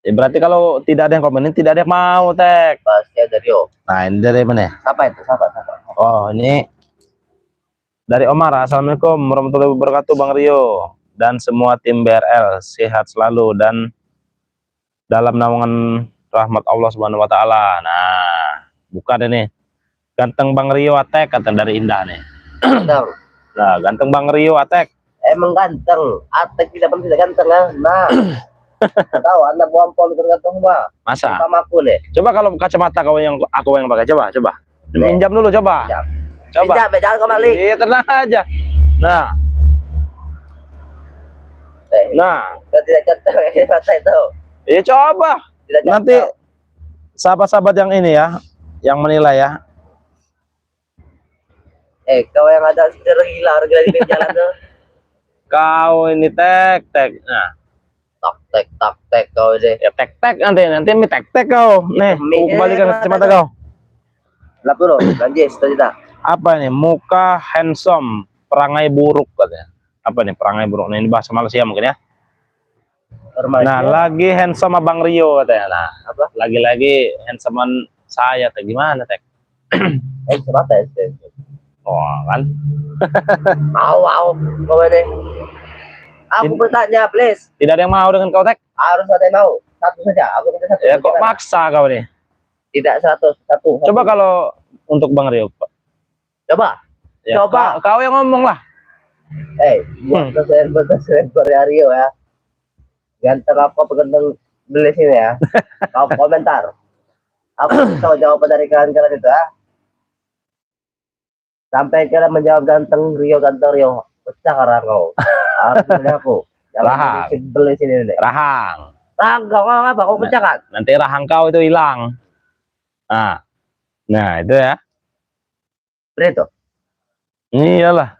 Ya, berarti kalau tidak ada yang komen ini tidak ada yang mau, Tek. Pasti ada Rio. Nah, ini dari mana ya? Siapa itu? Siapa? Oh, ini dari Omar. Assalamualaikum warahmatullahi wabarakatuh, Bang Rio dan semua tim BRL. Sehat selalu dan dalam naungan rahmat Allah Subhanahu wa taala. Nah, bukan ini. Ganteng Bang Rio Atek kata dari Indah nih. Ganteng. Nah, ganteng Bang Rio Atek. Emang ganteng. Atek tidak pernah tidak ganteng ya. Nah. Tahu anak buampol tergantung mah. Masa? Sama aku nih. Coba kalau kacamata kau yang aku yang pakai, coba. Pinjam dulu coba. Pinjam. Coba. Pinjam, jangan kembali. Iya, tenang aja. Nah, nah, Tidak ganteng ya mata itu. iya coba. Tidak ganteng. Nanti sahabat-sahabat yang ini ya, yang menilai ya. Kau yang ada gila di pinggir jalan tuh. Kau ini tek. Nah, Tak tek kau deh. ya tek nanti mi tek kau. Nih, aku kembalikan kacamata kau. Lap dulu, lanjut tidak. Apa ini? Muka handsome, perangai buruk katanya. Apa nih perangai buruk? Nah, ini bahasa Malaysia mungkin ya. Nah, lagi handsome Abang Rio katanya. Nah, apa? Lagi-lagi handsome saya teh gimana tek? Semata ya. Oh, kan. Au, kau ini. Aku bertanya, please. Tidak ada yang mau dengan kau tek? Harus ada yang mau. Satu saja. Aku minta satu. Ya kok maksa kau nih? Tidak 100. Coba kalau untuk Bang Rio. Coba. Ya, Coba. Kau yang ngomong lah. Buat kesentuhan Rio ya. Ganteng apa ganteng beli sini ya. Kau komentar. Aku tahu jawaban dari kalian itu ya. Sampai kalian menjawab ganteng Rio. Pecah karena kau. Harus beli aku. Rahang. Beli sini deh. Rahang. Kau apa? Kau pecah kan? Nanti rahang kau itu hilang. Nah itu ya. Beri itu. Iyalah.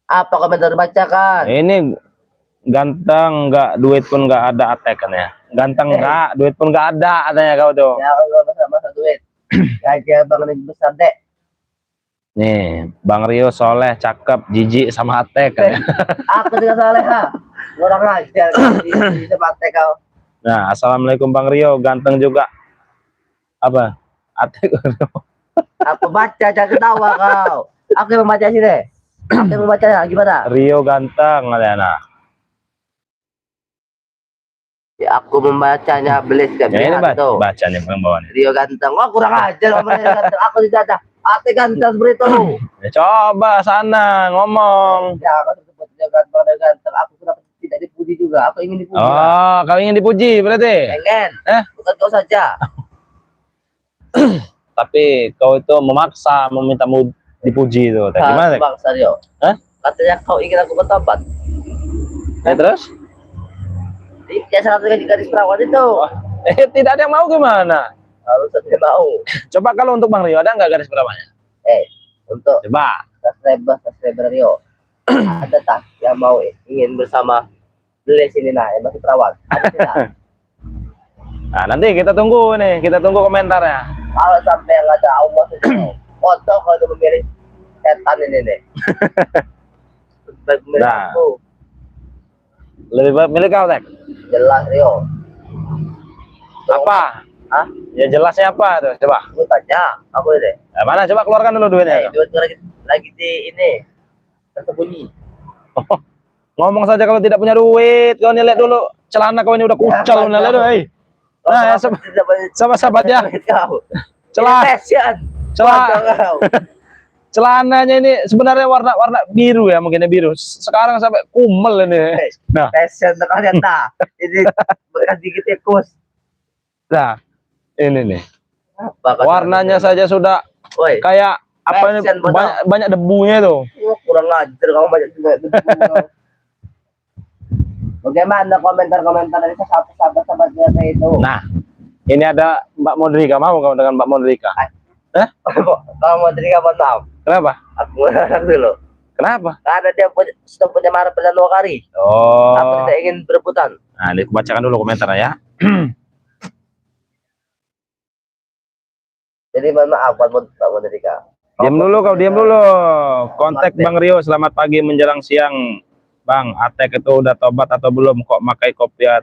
Apa komentar bacakan? Ini ganteng nggak, duit pun nggak ada atekan ya. Ganteng nggak, duit pun nggak ada katanya kau tuh. Ya kalau masa duit. Gaji abang ini besar dek. Nih, Bang Rio soleh, cakep, jijik sama atek kan ya. Aku tidak salah ha. Orang ajar di tempat kau. Nah, assalamualaikum Bang Rio, ganteng juga. Apa? Atek. Aku baca, jangan ketawa kau. Aku yang membaca sini. Aku yang membaca gimana? Rio ganteng katanya. Ya aku membacanya belis Ya, ini baca nih Bang bawaan. Rio ganteng. Wah kurang ajar ngomongnya ganteng. Aku tidak ada. Ate ganteng seperti itu. Ya, coba sana ngomong. Ya aku tersebut ganteng. Aku sudah tidak dipuji juga. Aku ingin dipuji. Oh, kau ingin dipuji berarti? Pengen. Bukan kau saja. Tapi kau itu memaksa meminta dipuji itu. Gimana? Bang Sario. Katanya kau ingin aku bertobat. Terus? Ya salah satu gadis perawan itu. Tidak ada yang mau gimana? Harus ada yang mau. Coba kalau untuk Bang Rio ada nggak garis perawannya? Untuk Coba. subscriber Rio. Ada tak yang mau ingin bersama beli sini nah yang masih perawan? Ada tidak? Nah, nanti kita tunggu nih, kita tunggu komentarnya. Kalau sampai yang ada Allah itu, foto kalau memilih setan ini nih. Memilih Nah. aku. Lebih baik milih kau, Tek. Jelas Rio. Apa? Hah? Ya jelasnya apa tuh? Coba. Aku tanya, aku ini. Nah, mana? Coba keluarkan dulu duitnya. Duit lagi di ini tersembunyi. Ngomong saja kalau tidak punya duit. Kau lihat dulu celana kau ini udah kucal. Lihat dulu, Nah, sahabat ya. Celananya ini sebenarnya warna biru ya, mungkinnya biru. Sekarang sampai kumel ini. Nah, fashion ternyata. Ini bekas dikit tikus. nah, ini nih. Apa kata Warnanya Anda? saja sudah Woi, kayak apa ini, Fashion, bodoh. banyak debunya tuh. kurang ajar kamu banyak juga. Bagaimana komentar-komentar dari sahabat-sahabatnya saya itu? Nah, ini ada Mbak Modrika. Mau kamu dengan Mbak Modrika? Kalau mau jadi kapan maaf? Kenapa? Aku menang dulu. Kenapa? Karena dia sudah punya Marvel dan Wakari. Oh. Aku tidak ingin berebutan. Nah, ini aku bacakan dulu komentarnya ya. Jadi mohon maaf buat Modrika. Diam dulu kau, diam dulu. Kontak Bang Rio, selamat pagi menjelang siang. Bang, Atek itu udah tobat atau belum? Kok pakai kopiah?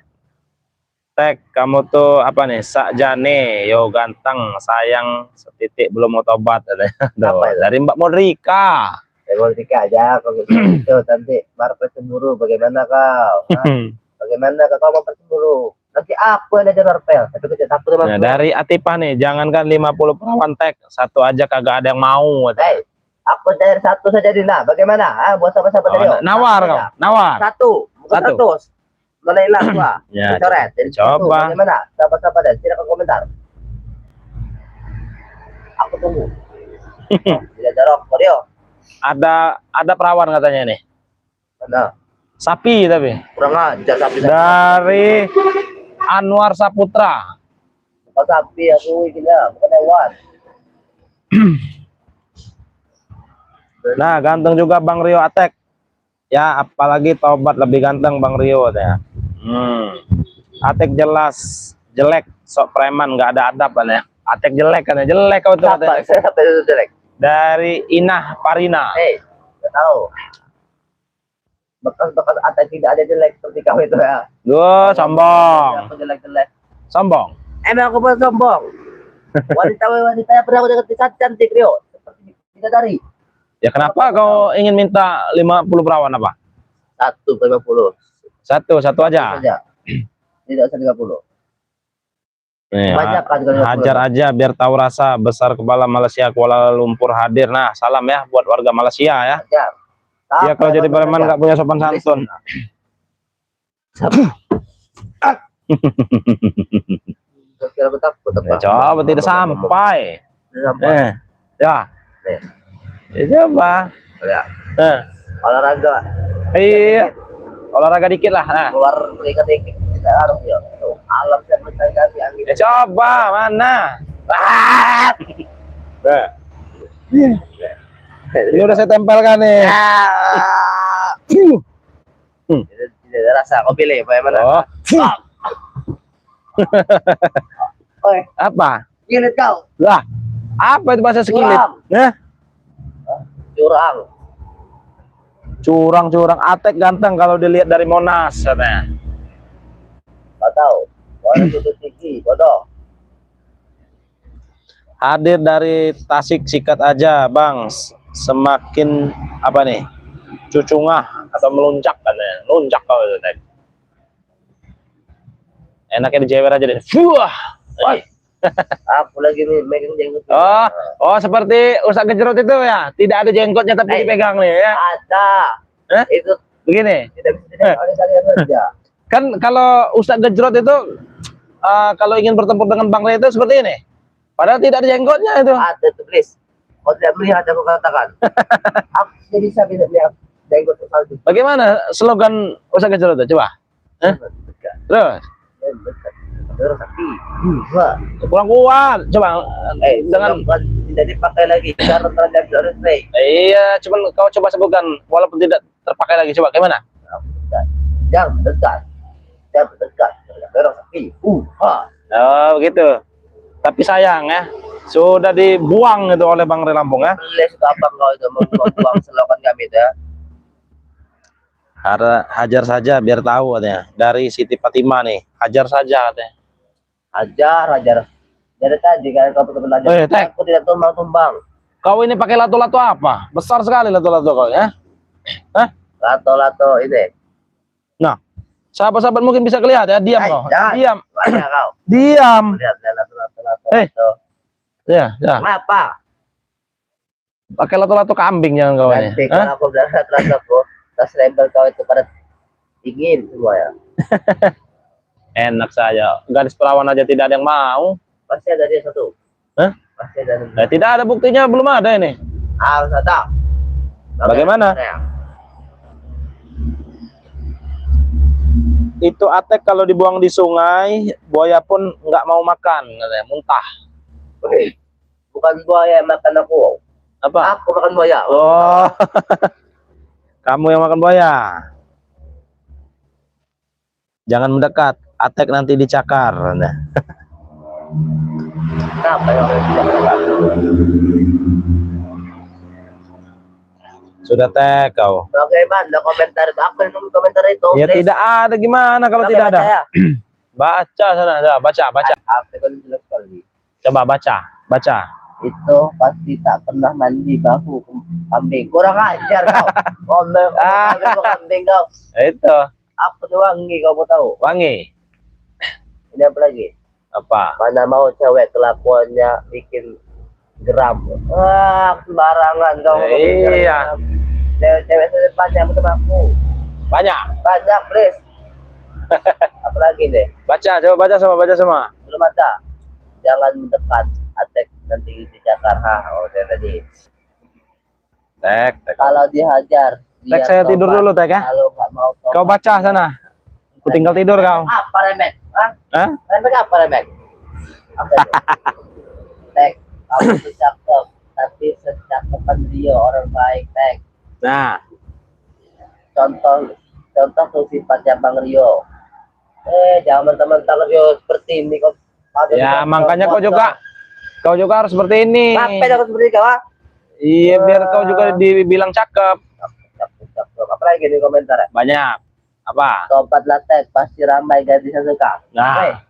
Tek, kamu tuh apa nih? Sakjane, yo ganteng, sayang setitik belum mau tobat. Aduh, Apa itu? dari Mbak Modrika. Modrika aja kalau gitu nanti Marvel cemburu. Bagaimana kau? Hah? Bagaimana kau mau cemburu? Nanti aku yang ajar Marvel. Tapi aku tidak takut sama Nah, dari Atifah nih, jangankan 50 perawan Tek, satu aja kagak ada yang mau. Hei, aku dari satu saja Dina. Bagaimana? Ah, buat sama-sama Oh, Rio. nawar Satu kau, saja. nawar. Satu, bukan Satu. 100. Mana hilang gua? Ya, Coret. Jadi coba. satu. Bagaimana? Sahabat-sahabat dan silakan komentar. Aku tunggu. Tidak jorok, Rio. Ada perawan katanya nih. Mana? Sapi tapi. Kurang ajar sapi. Dari Anwar Saputra. Bukan sapi, aku gila, bukan hewan. Nah, ganteng juga Bang Rio Atek. Ya, apalagi tobat lebih ganteng Bang Rio ya. Atek jelas jelek, sok preman, nggak ada adab kan ya. Atek jelek kan ya, jelek kau tuh Siapa? katanya. Siapa itu jelek? Dari Inah Parina. Hei, nggak tahu. Bekas-bekas ada tidak ada jelek seperti kau itu ya. Duh, sombong. Aku jelek-jelek. Sombong. Emang aku bukan sombong. Wanita yang pernah aku dekat cantik Rio. Seperti bidadari. Ya kenapa kau ingin minta 50 perawan apa? 150. Satu aja. Saja. Tidak usah 30. Nih, Banyak kan kalau 50. hajar aja biar tahu rasa. Besar kepala Malaysia Kuala Lumpur hadir. Nah, salam ya buat warga Malaysia ya. Hajar. Ya kalau jadi preman nggak punya sopan santun. Kira aku takut apa? Coba tidak sampai. Ya. Ya coba. Ya. Nah, Olahraga. iya. Olahraga dikit lah. Nah. Keluar berikan dikit. Tidak harus ya. Alam saya berkali-kali angin. Ya coba mana? Ah! Nah. Ini udah saya tempelkan nih. Tidak ada rasa. Kau pilih bagaimana? Oh. Oi, Apa? gilit kau. Lah. Apa itu bahasa sekilit? Curang. Nah. Curang. Curang-curang. Atek ganteng kalau dilihat dari Monas katanya. Kau tahu. Orang tutup tinggi. Bodoh. Hadir dari Tasik sikat aja Bang. Semakin apa nih? Cucungah atau meluncak katanya. Luncak kau itu Tek. Enaknya dijewer aja deh. Wah. Aku lagi nih megang jenggot. Oh, seperti Ustadz Gejrot itu ya. Tidak ada jenggotnya tapi dipegang nih ya. Ada. Itu Begini. tidak bisa dilihat oleh kalian saja. Kan kalau Ustadz Gejrot itu kalau ingin bertempur dengan Bang Ray itu seperti ini. Padahal tidak ada jenggotnya itu. Ada tulis. Kau tidak melihat aku katakan. Aku tidak bisa lihat jenggot salju. Bagaimana slogan Ustadz Gejrot itu? Coba. Terus. Terus sapi. Wah. Kurang kuat. Coba dengan tidak dipakai lagi cara terhadap Ray. iya, cuman kau coba sebutkan walaupun tidak terpakai lagi. Coba gimana? Jangan dekat. Jangan dekat. Terus sapi. Oh, begitu. Tapi sayang ya, sudah dibuang itu oleh Bang Ray Lampung ya. Les itu abang kau itu membuang selokan kami itu ya. Hajar saja biar tahu katanya. Dari Siti Fatimah nih, hajar saja katanya. Hajar. Dari tadi kan kau belajar. Tek. Aku tidak tumbang. Kau ini pakai lato-lato apa? Besar sekali lato-lato kau ya. Hah? Lato ini. Nah, sahabat-sahabat mungkin bisa kelihatan ya. Diam kau. Jangan. Diam. Banyak kau. Diam. Lihat lato. Ya. Kenapa? Pakai lato-lato kambing jangan kau ini. Nanti kalau aku bilang lato tas label kau itu pada dingin semua ya. Enak saja. Gadis perawan aja tidak ada yang mau. Pasti ada dia satu. Hah? Masih ada. Nah, tidak ada buktinya, belum ada ini. Harus ada. Bagaimana? Itu Atek kalau dibuang di sungai, buaya pun nggak mau makan, katanya, muntah. Wih, bukan buaya yang makan aku. Apa? Aku makan buaya. Oh, kamu yang makan buaya. Jangan mendekat, Atek nanti dicakar. Nah. Kenapa yang harus dilakukan? Sudah Tek kau. Bagaimana komentar itu? Aku yang komentar itu. Ya please. tidak ada, gimana kalau Oke, tidak ada? baca ya. Baca sana, dah, baca. Aku kan jelas sekali. Coba baca. Itu pasti tak pernah mandi bahu kambing. Kurang ajar kau. Ngomong kambing kau. Itu Aku tuh wangi kau mau tahu. wangi. Ini apa lagi? Apa? Mana mau cewek kelakuannya bikin geram. Wah, sembarangan kau. Iya. Cewek sedepannya sama aku. Banyak. Banyak, please. Apa lagi deh? Baca, coba baca semua. Belum ada. Jangan mendekat. Atek nanti dicakar. Tadi. Tek. Kalau dihajar. Tek, dia saya tidur tobat. dulu, Tek, ya. Kalau nggak mau tobat. Kau baca sana. Aku tinggal tidur kau. Apa remek? Hah? Hah? Remek apa remek? Apa itu? Tek, kamu tuh cakep. Tapi secakepan dia orang baik, Tek. Nah, Contoh tuh sifatnya Bang Rio. Jangan mentang-mentang Rio seperti ini kok. ya makanya kau juga harus seperti ini. Ngapain aku seperti kau? Ah? Iya, biar kau juga dibilang cakep. Cakep. Apa lagi di komentar? Ya? Banyak. Apa? Tobatlah Tek, pasti ramai gadis yang suka. Nah.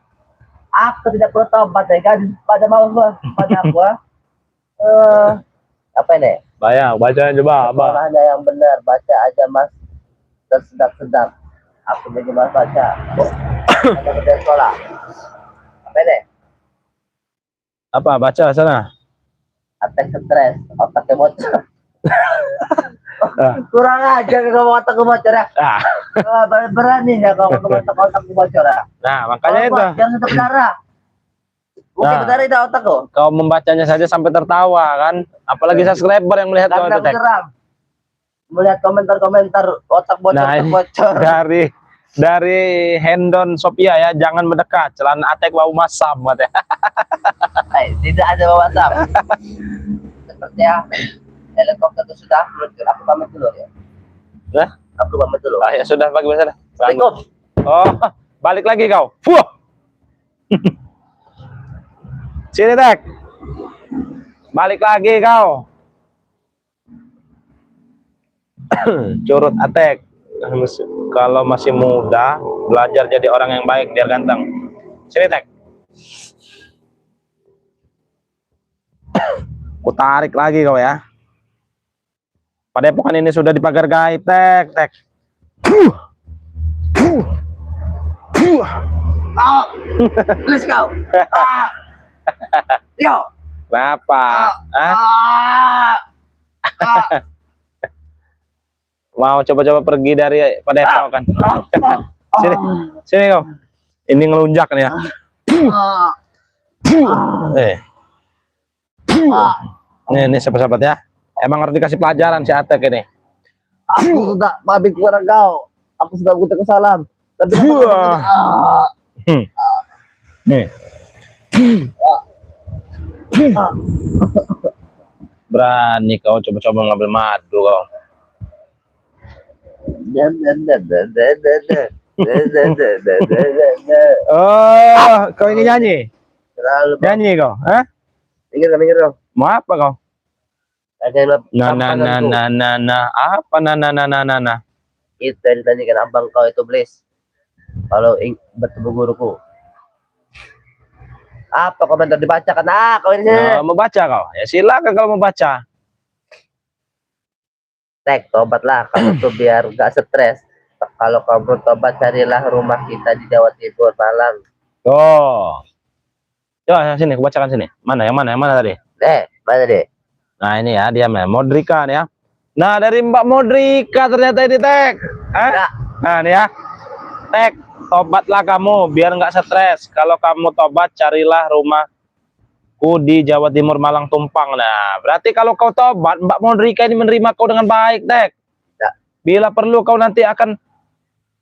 Aku tidak perlu tobat ya gadis pada mau gua, pada aku. Apa ini? Banyak, baca coba, apa? Sekolahnya yang benar, baca aja mas. Sedap-sedap. Aku jadi mas baca. Ada kerja sekolah. Apa ini? Apa? Baca sana. Atek stres, otaknya bocor. Ah. Kurang aja kalau otakku bocor ya. Ah. Berani ya kalau otakku bocor ya. Nah, makanya itu. Jangan tetap darah. Mungkin Nah. berdarah itu otakku. Kau membacanya saja sampai tertawa kan? Apalagi subscriber yang melihat kau itu, Tek. Melihat komentar-komentar otak bocor, Nah, otak bocor. dari Hendon Sophia ya, jangan mendekat. Celana Atek bau masam katanya. Tidak ada WhatsApp. Seperti ya, helikopter itu sudah meluncur. Aku pamit dulu ya. Nah, Aku pamit dulu. ya sudah bagaimana? Assalamualaikum. Oh, balik lagi kau. Fuh. Sini, Tek. Balik lagi kau. Curut Atek. Kalau masih muda, belajar jadi orang yang baik biar ganteng. Sini, Tek. Ku tarik lagi kau ya. Padepokan ini sudah dipagar gaib, Tek. Please kau. Yo. Kenapa? Hah? Mau coba-coba pergi dari padepokan? Sini kau. Ini ngelunjak nih ya. Ini sahabat-sahabat ya. Emang harus dikasih pelajaran si Atek ini. Aku sudah pamit kepada kau. Aku sudah ucapkan salam. Tapi Nih. Berani kau coba-coba ngambil madu kau. Oh, kau ini nyanyi? Nyanyi kau? Hah? Minggir dong. Mau apa kau? Ada Apa na. Itu yang ditanyakan abang kau itu Blis. Kalau bertemu guruku. Apa komentar dibacakan? Kau ini. Mau baca kau? Ya silakan kalau mau baca. Tek, tobatlah kamu tuh biar gak stres. Kalau kamu tobat, carilah rumah kita di Jawa Timur, Malang. Oh. Coba sini, aku bacakan sini. Mana? Yang mana tadi? Mana deh? Nah ini ya, dia Modrika nih ya. Nah dari Mbak Modrika ternyata ini Tek. Ya. Nah nih ya. Tek, tobatlah kamu biar nggak stres. Kalau kamu tobat, carilah rumah aku di Jawa Timur Malang Tumpang. Nah, berarti kalau kau tobat, Mbak Modrika ini menerima kau dengan baik, Tek. Tidak. Bila perlu kau nanti akan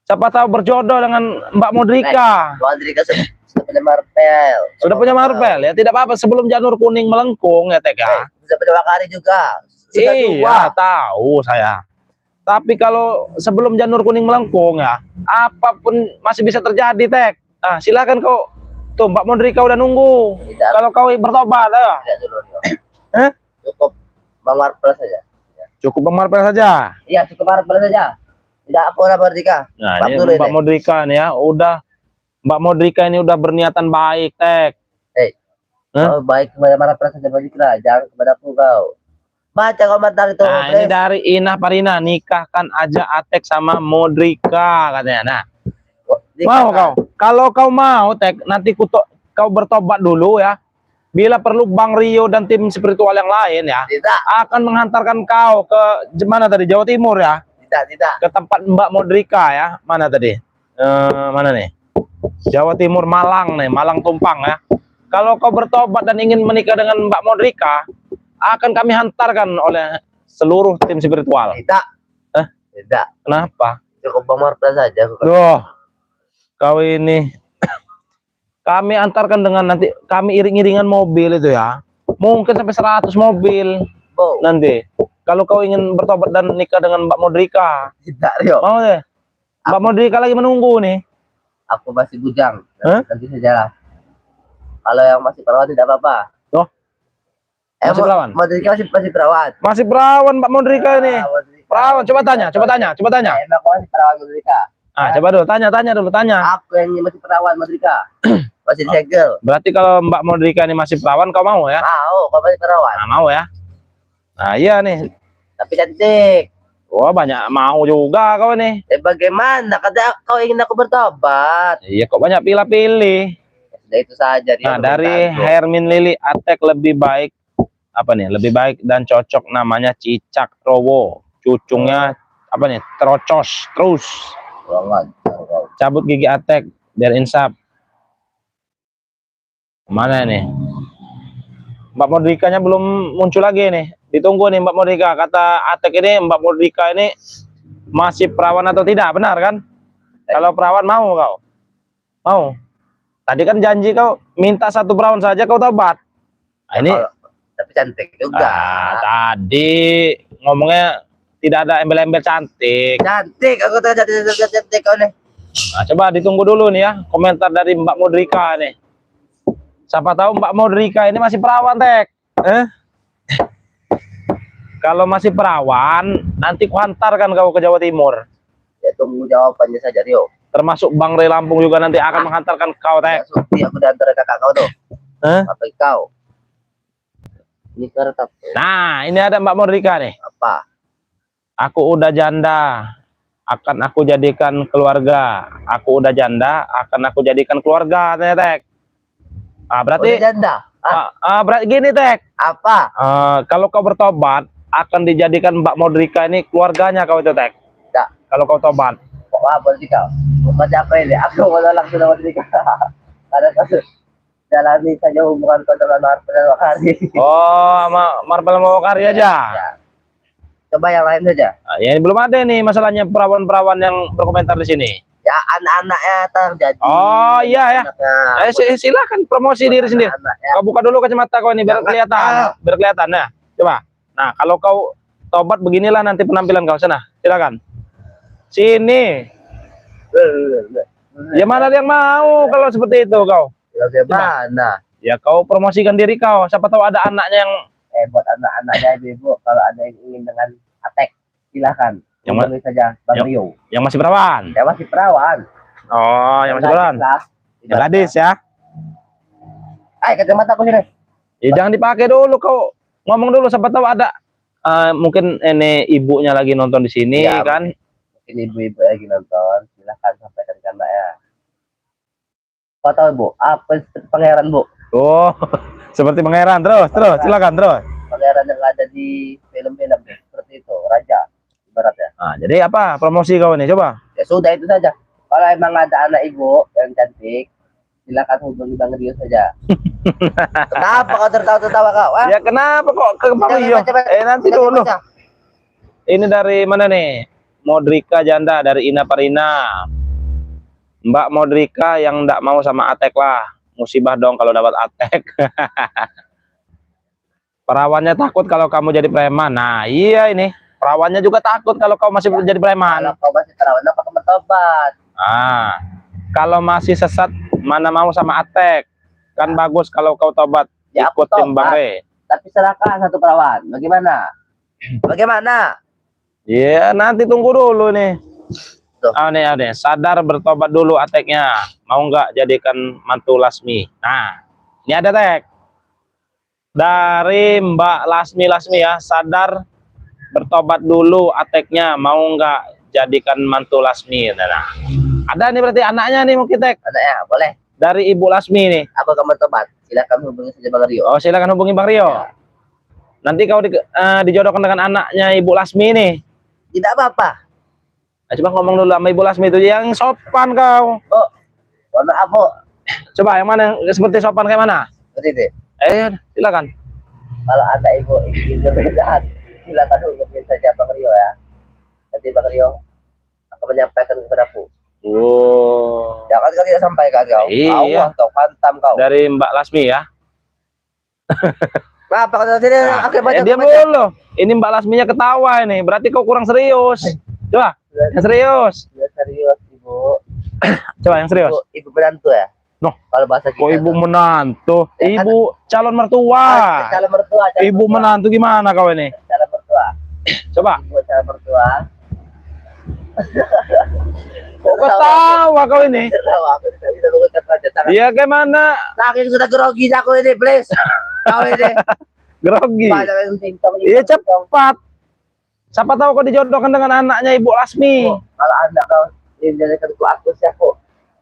siapa tahu berjodoh dengan Mbak Modrika. Modrika sudah punya marpel. Sudah punya marpel ya, tidak apa-apa sebelum janur kuning melengkung ya, Tek ya. Sudah punya Wakari juga. Sudah Iya, tahu saya. Tapi kalau sebelum janur kuning melengkung ya, apapun masih bisa terjadi, Tek. Nah, silakan kau. Tuh, Mbak Modrika udah nunggu. Tidak. Kalau kau bertobat, ya. Tidak dulu. Eh? Cukup Bang Marpel saja. Cukup Bang Marpel saja. Iya, cukup Marpel saja. Tidak aku lah Modrika. Nah, Bang ini dulu Mbak ini. Modrika nih ya, udah Mbak Modrika ini udah berniatan baik, Tek. Oh, baik kepada Marpel saja Modrika, jangan kepada aku kau. Baca komentar itu. Nah, ini dari Inah Parina, nikahkan aja Atek sama Modrika katanya. Nah, mau kau? Kalau kau mau, Tek, nanti kau bertobat dulu ya. Bila perlu Bang Rio dan tim spiritual yang lain ya, Tidak, akan menghantarkan kau ke mana tadi, Jawa Timur ya, tidak. ke tempat Mbak Modrika ya. Mana tadi? Mana nih? Jawa Timur Malang nih, Malang Tumpang ya. Kalau kau bertobat dan ingin menikah dengan Mbak Modrika, akan kami hantarkan oleh seluruh tim spiritual. Tidak. Tidak. Kenapa? Cukup Bang Marpel saja. Duh, kau ini kami antarkan dengan nanti kami iring-iringan mobil itu ya. Mungkin sampai 100 mobil Oh, nanti. Kalau kau ingin bertobat dan nikah dengan Mbak Modrika, tidak Rio. mau deh. Mbak Modrika lagi menunggu nih. Aku masih bujang. Hah? Nanti saja lah. Kalau yang masih perawat tidak apa-apa. Loh, masih perawan? Modrika masih perawat. Masih perawan Mbak Modrika ini. Modrika. Perawan, coba tanya. Emang kau masih perawat Modrika. Ah, coba dulu tanya dulu. Aku yang masih perawat Modrika. Masih disegel. Berarti kalau Mbak Modrika ini masih perawan, kau mau ya? Mau, kau masih perawat. Nah, mau ya? Nah, iya nih. Tapi cantik. Wah, banyak mau juga kau nih. Bagaimana? Kata kau ingin aku bertobat. Iya, kok banyak pilih-pilih. Sudah itu saja. Rio, Nah, dari permintaanku. Hermin Lili, Atek lebih baik apa nih? Lebih baik dan cocok namanya Cicak Rowo. Cucungnya apa nih? Terocos terus. Banget. Kau. Cabut gigi Atek biar insaf. Mana nih? Mbak Modrikanya belum muncul lagi nih. Ditunggu nih Mbak Modrika. Kata Atek ini Mbak Modrika ini masih perawan atau tidak? Benar kan? Kalau perawan mau kau? Mau? Tadi kan janji kau minta 1 perawan saja kau tobat. Nah, ini Tapi cantik juga. tadi ngomongnya tidak ada embel-embel cantik. Cantik. Aku tahu cantik kau nih. Nah, coba ditunggu dulu nih ya komentar dari Mbak Modrika nih. Siapa tahu Mbak Modrika ini masih perawan, Tek. Kalau masih perawan, nanti kuhantarkan kau ke Jawa Timur. Ya tunggu jawabannya saja Rio. Termasuk Bang Rey Lampung juga nanti akan menghantarkan kau, Ya, Tek. Suti aku udah antar kakak kau tuh. Apa kau? Ini kertas Nah, ini ada Mbak Modrika nih. apa? Aku udah janda, akan aku jadikan keluarga. Aku udah janda, akan aku jadikan keluarga, Tek. Ah, berarti Udah janda. berarti gini, Tek. Apa? Kalau kau bertobat, akan dijadikan Mbak Modrika ini keluarganya kau itu, Tek. Tidak. Kalau kau tobat. Kok apa sih kau? Bukan apa ini? Aku menolak sudah Modrika. Karena kau jalani saja hubungan kau dengan Marpel dan Wakari. Oh, sama Marpel mau karya aja. Ya. Coba yang lain saja. Nah, ya ini belum ada nih masalahnya perawan-perawan yang berkomentar di sini. Ya anak-anaknya terjadi. Oh iya ya. Silakan promosi diri sendiri. Anak-anaknya. Kau buka dulu kacamata kau ini biar Jangan. kelihatan, biar kelihatan. Nah, coba. Nah, kalau kau tobat beginilah nanti penampilan kau sana. Silakan. Sini. Ya mana ada yang mau kalau seperti itu kau? Ya bagaimana? Ya kau promosikan diri kau. Siapa tahu ada anaknya yang Buat anak-anaknya ibu, kalau ada yang ingin dengan Atek, silakan. Yang Hubungi saja Bang yang- Rio. yang masih perawan. Saya masih perawan. Oh, yang masih perawan. Yang gadis ya. Ayo kacamata aku sini. Ya jangan dipakai dulu kau. Ngomong dulu siapa tahu ada mungkin ini ibunya lagi nonton di sini Ya, kan. Mungkin ibu-ibu lagi nonton, silakan sampaikan ke anaknya. Kau tahu Bu, apa pangeran Bu? Oh, seperti pangeran. Terus silakan terus. Pangeran yang ada di film-film seperti itu, raja ibaratnya. Nah, jadi apa promosi kau ini coba? Ya sudah itu saja. Kalau emang ada anak ibu yang cantik, silakan hubungi Bang Rio saja. Kenapa kau tertawa-tertawa kau? Ah? Ya kenapa kok ke Bang Coba, Rio? coba. Nanti Baca, dulu. baca. Ini dari mana nih? Modrika janda dari Ina Parina. Mbak Modrika yang nggak mau sama Atek lah. Musibah dong kalau dapat Atek. Perawannya takut kalau kamu jadi preman. Nah iya ini. Perawannya juga takut kalau kau masih jadi preman. Kalau kau masih perawan, apa kau bertobat? Ah, kalau masih sesat, mana mau sama Atek? Kan bagus kalau kau tobat. Ya, aku Ikutin Bang tobat. Re. Tapi serahkan satu perawan. Bagaimana? Bagaimana? Iya, nanti tunggu dulu nih. Tuh. Aneh, sadar bertobat dulu Ateknya. Mau nggak jadikan mantu Lasmi? Nah, ini ada Tek. Dari Mbak Lasmi ya, sadar bertobat dulu Ateknya. Mau nggak jadikan mantu Lasmi? Nah, ada nih berarti anaknya nih mungkin Tek. Anaknya, boleh. Dari Ibu Lasmi nih. Aku akan bertobat. Silakan hubungi saja Bang Rio. Oh, silakan hubungi Bang Rio. Ya. Nanti kau dijodohkan dengan anaknya Ibu Lasmi nih. Tidak apa-apa. Nah, coba ngomong dulu sama Ibu Lasmi itu yang sopan kau. Oh, mohon maaf, Bu. Coba yang mana yang seperti sopan kayak mana? Seperti itu. Silakan. Kalau ada ibu ingin berbedaan, silakan hubungi saja Bang Rio ya. Nanti Bang Rio akan menyampaikan kepadaku. Oh. Jangan kau tidak sampaikan kau. Iya. Kau hantam kau. Dari Mbak Lasmi ya. Apa kau sini? Nah, Oke, baca. diam dulu. Ini Mbak Lasminya ketawa ini. Berarti kau kurang serius. Coba, yang serius. Ya, serius Ibu. Coba yang serius. Ibu menantu ya? Noh, kalau bahasa kita. Kok ibu menantu? Ya, kan? Ibu calon mertua. Calon mertua. Ibu menantu gimana kau ini? Calon mertua. Coba. Ibu calon mertua. Kok ketawa kau ini? Ketawa, aku tidak bisa mengucapkan aja. Iya gimana? Saking sudah grogi aku ini, please. Kau ini. Grogi. Banyak yang TikTok ini. Iya cepat. Siapa tahu kau dijodohkan dengan anaknya Ibu Lasmi. Oh, kalau anak kau ini jadikan aku sih aku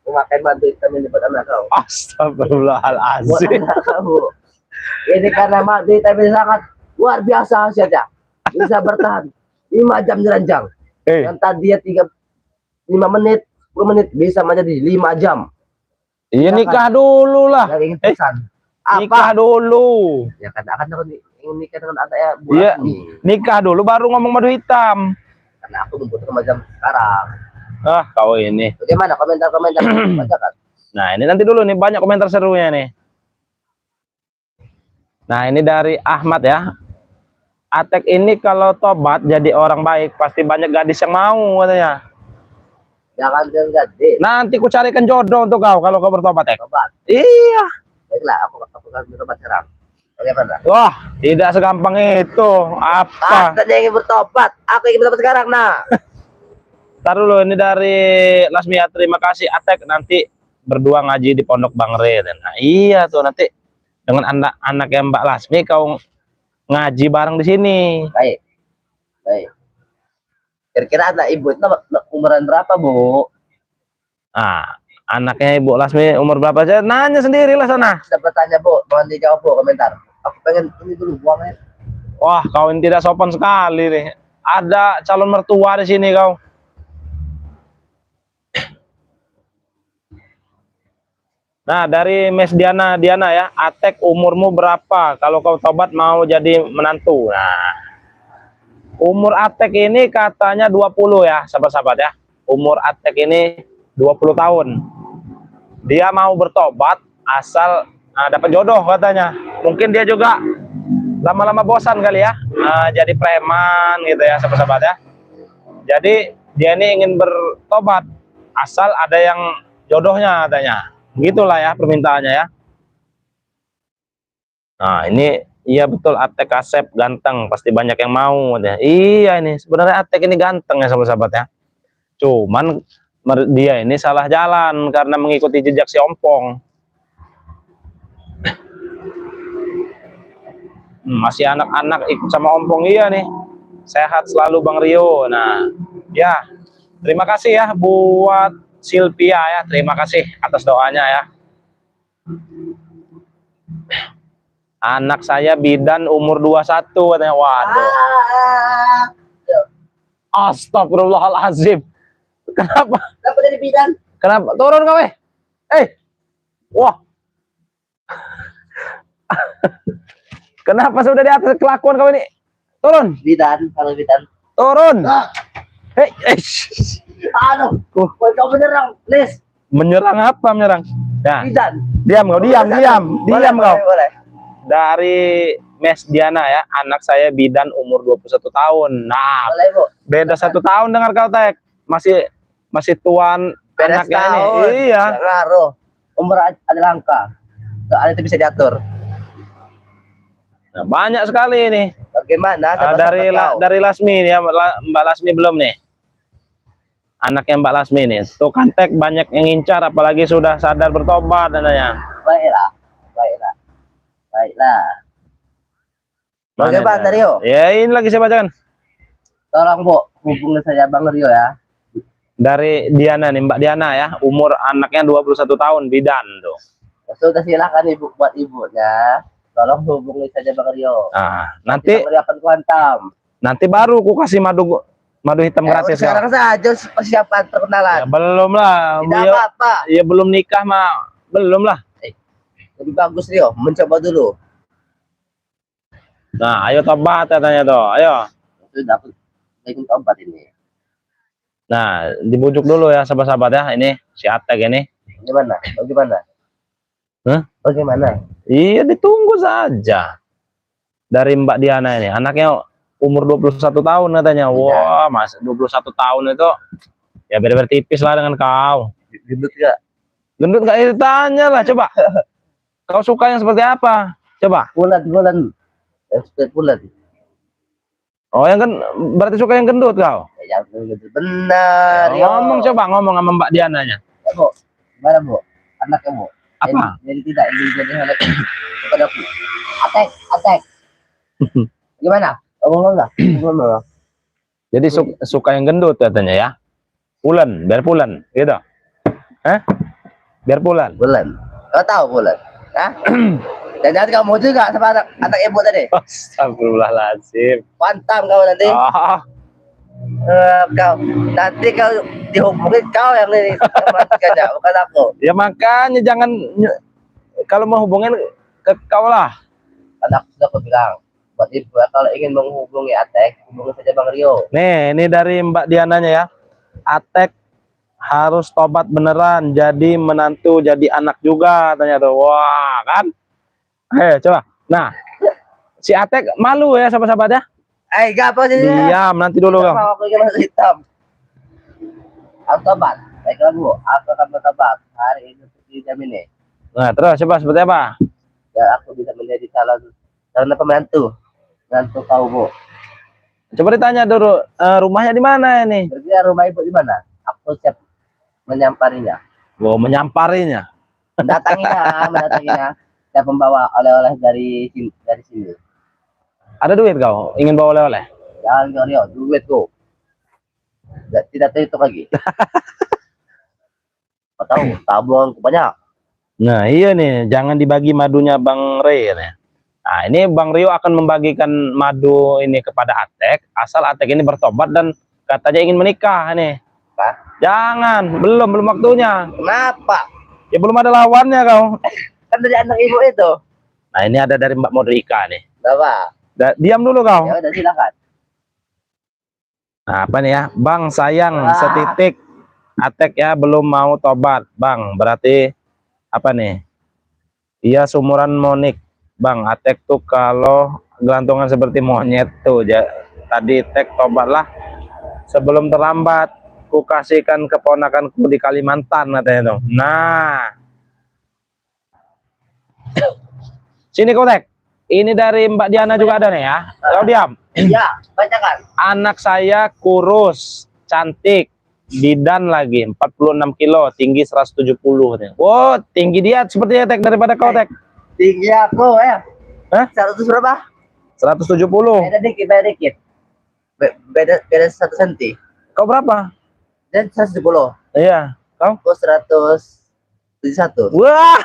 memakai mantu hitam ini buat anak kau. Buat Astagfirullahaladzim. anak kamu. Ini karena mantu hitam ini sangat luar biasa saja. Bisa bertahan 5 jam jeranjang. Yang tadinya 5 menit, 10 menit bisa menjadi 5 jam. Iya nikah dulu lah. Yang ingin pesan. Nikah dulu. Ya katakan aku ingin nikah dengan anaknya Bu Iya. Lasmi. Nikah dulu baru ngomong madu hitam. Karena aku membutuhkan macam sekarang. Ah kau ini. Bagaimana komentar-komentar bacakan? Nah ini nanti dulu nih banyak komentar serunya nih. Nah ini dari Ahmad ya. Atek ini kalau tobat jadi orang baik pasti banyak gadis yang mau katanya. Jangan jadi. Nanti ku carikan jodoh untuk kau kalau kau bertobat Tek. Tobat. Iya. Baiklah, aku akan bertobat sekarang. Bagaimana? Wah tidak segampang itu. Apa? Tadi ingin bertobat. Aku ingin bertobat sekarang, nah. Ntar dulu ini dari Lasmia, terima kasih Atek, nanti berdua ngaji di Pondok Bang Re. Nah iya tuh nanti dengan anak-anak yang Mbak Lasmi kau ngaji bareng di sini. Baik. Baik. Kira-kira anak ibu itu umuran berapa, Bu? Nah, anaknya Ibu Lasmi umur berapa aja? Nanya sendirilah sana. Saya bertanya, Bu. Mohon dijawab, Bu, komentar. Aku pengen ini dulu buangnya. Wah, kau ini tidak sopan sekali nih. Ada calon mertua di sini kau. Nah, dari Miss Diana ya, Atek umurmu berapa? Kalau kau tobat mau jadi menantu. Nah, umur Atek ini katanya 20 ya, sahabat-sahabat ya. Umur Atek ini 20 tahun. Dia mau bertobat asal dapat jodoh katanya. Mungkin dia juga lama-lama bosan kali ya, jadi preman gitu ya, sahabat-sahabat ya. Jadi dia ini ingin bertobat asal ada yang jodohnya katanya. Begitulah ya permintaannya ya. Nah ini iya betul, Atek Asep ganteng, pasti banyak yang mau ya. Iya ini sebenarnya Atek ini ganteng ya sahabat-sahabat ya. Cuman dia ini salah jalan karena mengikuti jejak si Ompong. Masih anak-anak ikut sama Ompong, iya nih. Sehat selalu Bang Rio. Nah ya terima kasih ya buat Silvia ya, terima kasih atas doanya ya. Anak saya bidan umur 21 katanya. Waduh. Astagfirullahalazim. Kenapa? Kenapa jadi bidan? Kenapa? Turun kau. Wah. Kenapa sudah di atas kelakuan kau ini? Turun, Bidan, kalau Bidan. turun. Ah, Hei, aduh, kau menyerang, please. menyerang apa menyerang? Ya, Bidan. diam kau, diam Boleh, kau. boleh. Dari Mes Diana ya, anak saya Bidan umur 21 tahun. Nah, Boleh, Bu. beda 1 tahun dengar kau Tek. Masih tuan Beda anaknya setahun. ini. Iya. Nggak ngaruh. Umur ada langka. Soalnya itu bisa diatur. Nah, banyak sekali ini. Bagaimana? Dari Lasmi ya, Mbak Lasmi belum nih. Anaknya Mbak Lasmi nih. Tuh kan Tek banyak yang ngincar apalagi sudah sadar bertobat katanya. Baiklah. Bagaimana Rio? Ya ini lagi saya bacakan. Tolong Bu, hubungi saja Bang Rio ya. Dari Diana nih, Mbak Diana ya. Umur anaknya 21 tahun, Bidan tuh. Sudah silakan Ibu buat ibunya. Tolong hubungi saja Bang Rio. Nah, nanti Bang Rio akan kuantam. baru ku kasih madu hitam gratis. Sekarang saja persiapan perkenalan. Ya, belum lah. Tidak apa-apa. Ya belum nikah mah. Belum lah. Lebih bagus Rio, mencoba dulu. Nah, ayo tobat katanya tuh. Ayo. Sudah aku ingin tobat ini. Nah, dibujuk dulu ya sahabat-sahabat ya. Ini si Atek ini. Bagaimana? Hah? Bagaimana? Iya, ditunggu saja. Dari Mbak Diana ini. Anaknya umur 21 tahun katanya. Wah, Mas, 21 tahun itu ya benar-benar tipis lah dengan kau. Gendut gak? Gendut gak ditanya lah, coba. Kau suka yang seperti apa? Coba. Bulan. Bulan. Oh, yang kan berarti suka yang gendut kau. Yang gendut benar. Ya, ngomong coba sama Mbak Diananya. Ya, Bu. Gimana Bu? Anaknya Bu. Apa? Jadi tidak ingin jadi anak kepadaku. Atek. Gimana? Ngomong. Jadi suka yang gendut katanya ya. Pulen, biar pulen, gitu. Biar pulen. Bulan. Kau tahu Bulan? Hah? Dan nanti kamu juga sama anak ibu tadi. Astagfirullahaladzim. Pantam kau nanti. Oh, Kau nanti kau dihubungin kau yang ini matikannya, bukan aku. ya makanya jangan kalau mau hubungin ke kau lah. Karena sudah aku bilang buat ibu kalau ingin menghubungi Atek, hubungi saja Bang Rio. Nih, ini dari Mbak Diananya ya. Atek harus tobat beneran, jadi menantu, jadi anak juga katanya tuh. Wah, kan? Coba. Nah, si Atek malu ya sahabat-sahabat ya. Gak apa sih? Diam nanti dulu kau. Aku ingin masuk hitam. Aku tobat. Baiklah Bu, aku akan bertobat hari ini seperti jam ini. Nah, terus coba seperti apa? Ya aku bisa menjadi calon pembantu kau Bu. Coba ditanya dulu, rumahnya di mana ini? Berarti rumah ibu di mana? Aku siap menyamparinya. Wow, menyamparinya. mendatanginya. Saya membawa oleh-oleh dari sini. Ada duit kau? Ingin bawa oleh-oleh? Jangan Rio, duit tuh. Tidak terhitung lagi. Kau tahu, tabung banyak. Nah, iya nih, jangan dibagi madunya Bang Ray ya. Nah, ini Bang Rio akan membagikan madu ini kepada Atek, asal Atek ini bertobat dan katanya ingin menikah nih. Hah? Jangan, belum waktunya. Kenapa? Ya belum ada lawannya kau. Kan dari anak ibu itu. Nah, ini ada dari Mbak Modrika nih. Kenapa? Diam dulu kau. Ya udah silakan. Nah, apa nih ya? Bang, sayang setitik. Atek ya belum mau tobat, Bang. Berarti apa nih? Iya, sumuran Monik. Bang, Atek tuh kalau gelantungan seperti monyet tuh. Tadi Tek tobatlah sebelum terlambat. Ku kasihkan keponakanku di Kalimantan katanya tuh. Nah. Sini kau Tek. Ini dari Mbak Diana juga ada nih ya. Kau diam. Iya, bacakan. Anak saya kurus, cantik, bidan lagi, 46 kilo, tinggi 170. Wow, tinggi dia sepertinya Tek daripada kau Tek. Tinggi aku ya. Hah? 100 berapa? 170. Beda dikit. Beda 1 cm. Kau berapa? Dan 170. Iya, kau? Aku 171. Wah,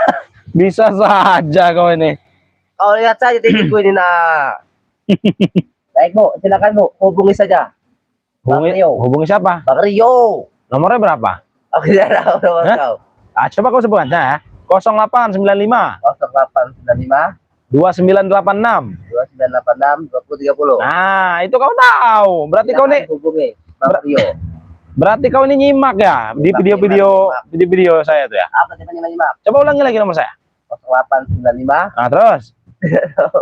bisa saja kau ini. Kau lihat saja tinggiku ini nak. Baik Bu, silakan Bu, hubungi saja. Bang Rio. Hubungi siapa? Bang Rio. Nomornya berapa? Aku tidak tahu nomor kau. Coba kau sebutkan ya. 0895 0895 2986. 2986 2030. Nah, itu kau tahu. Berarti kau nih, hubungi Bang Rio. berarti kau ini nyimak ya di video saya tuh ya. Apa kita nyimak? Coba ulangi lagi nomor saya. 0895 Nah, terus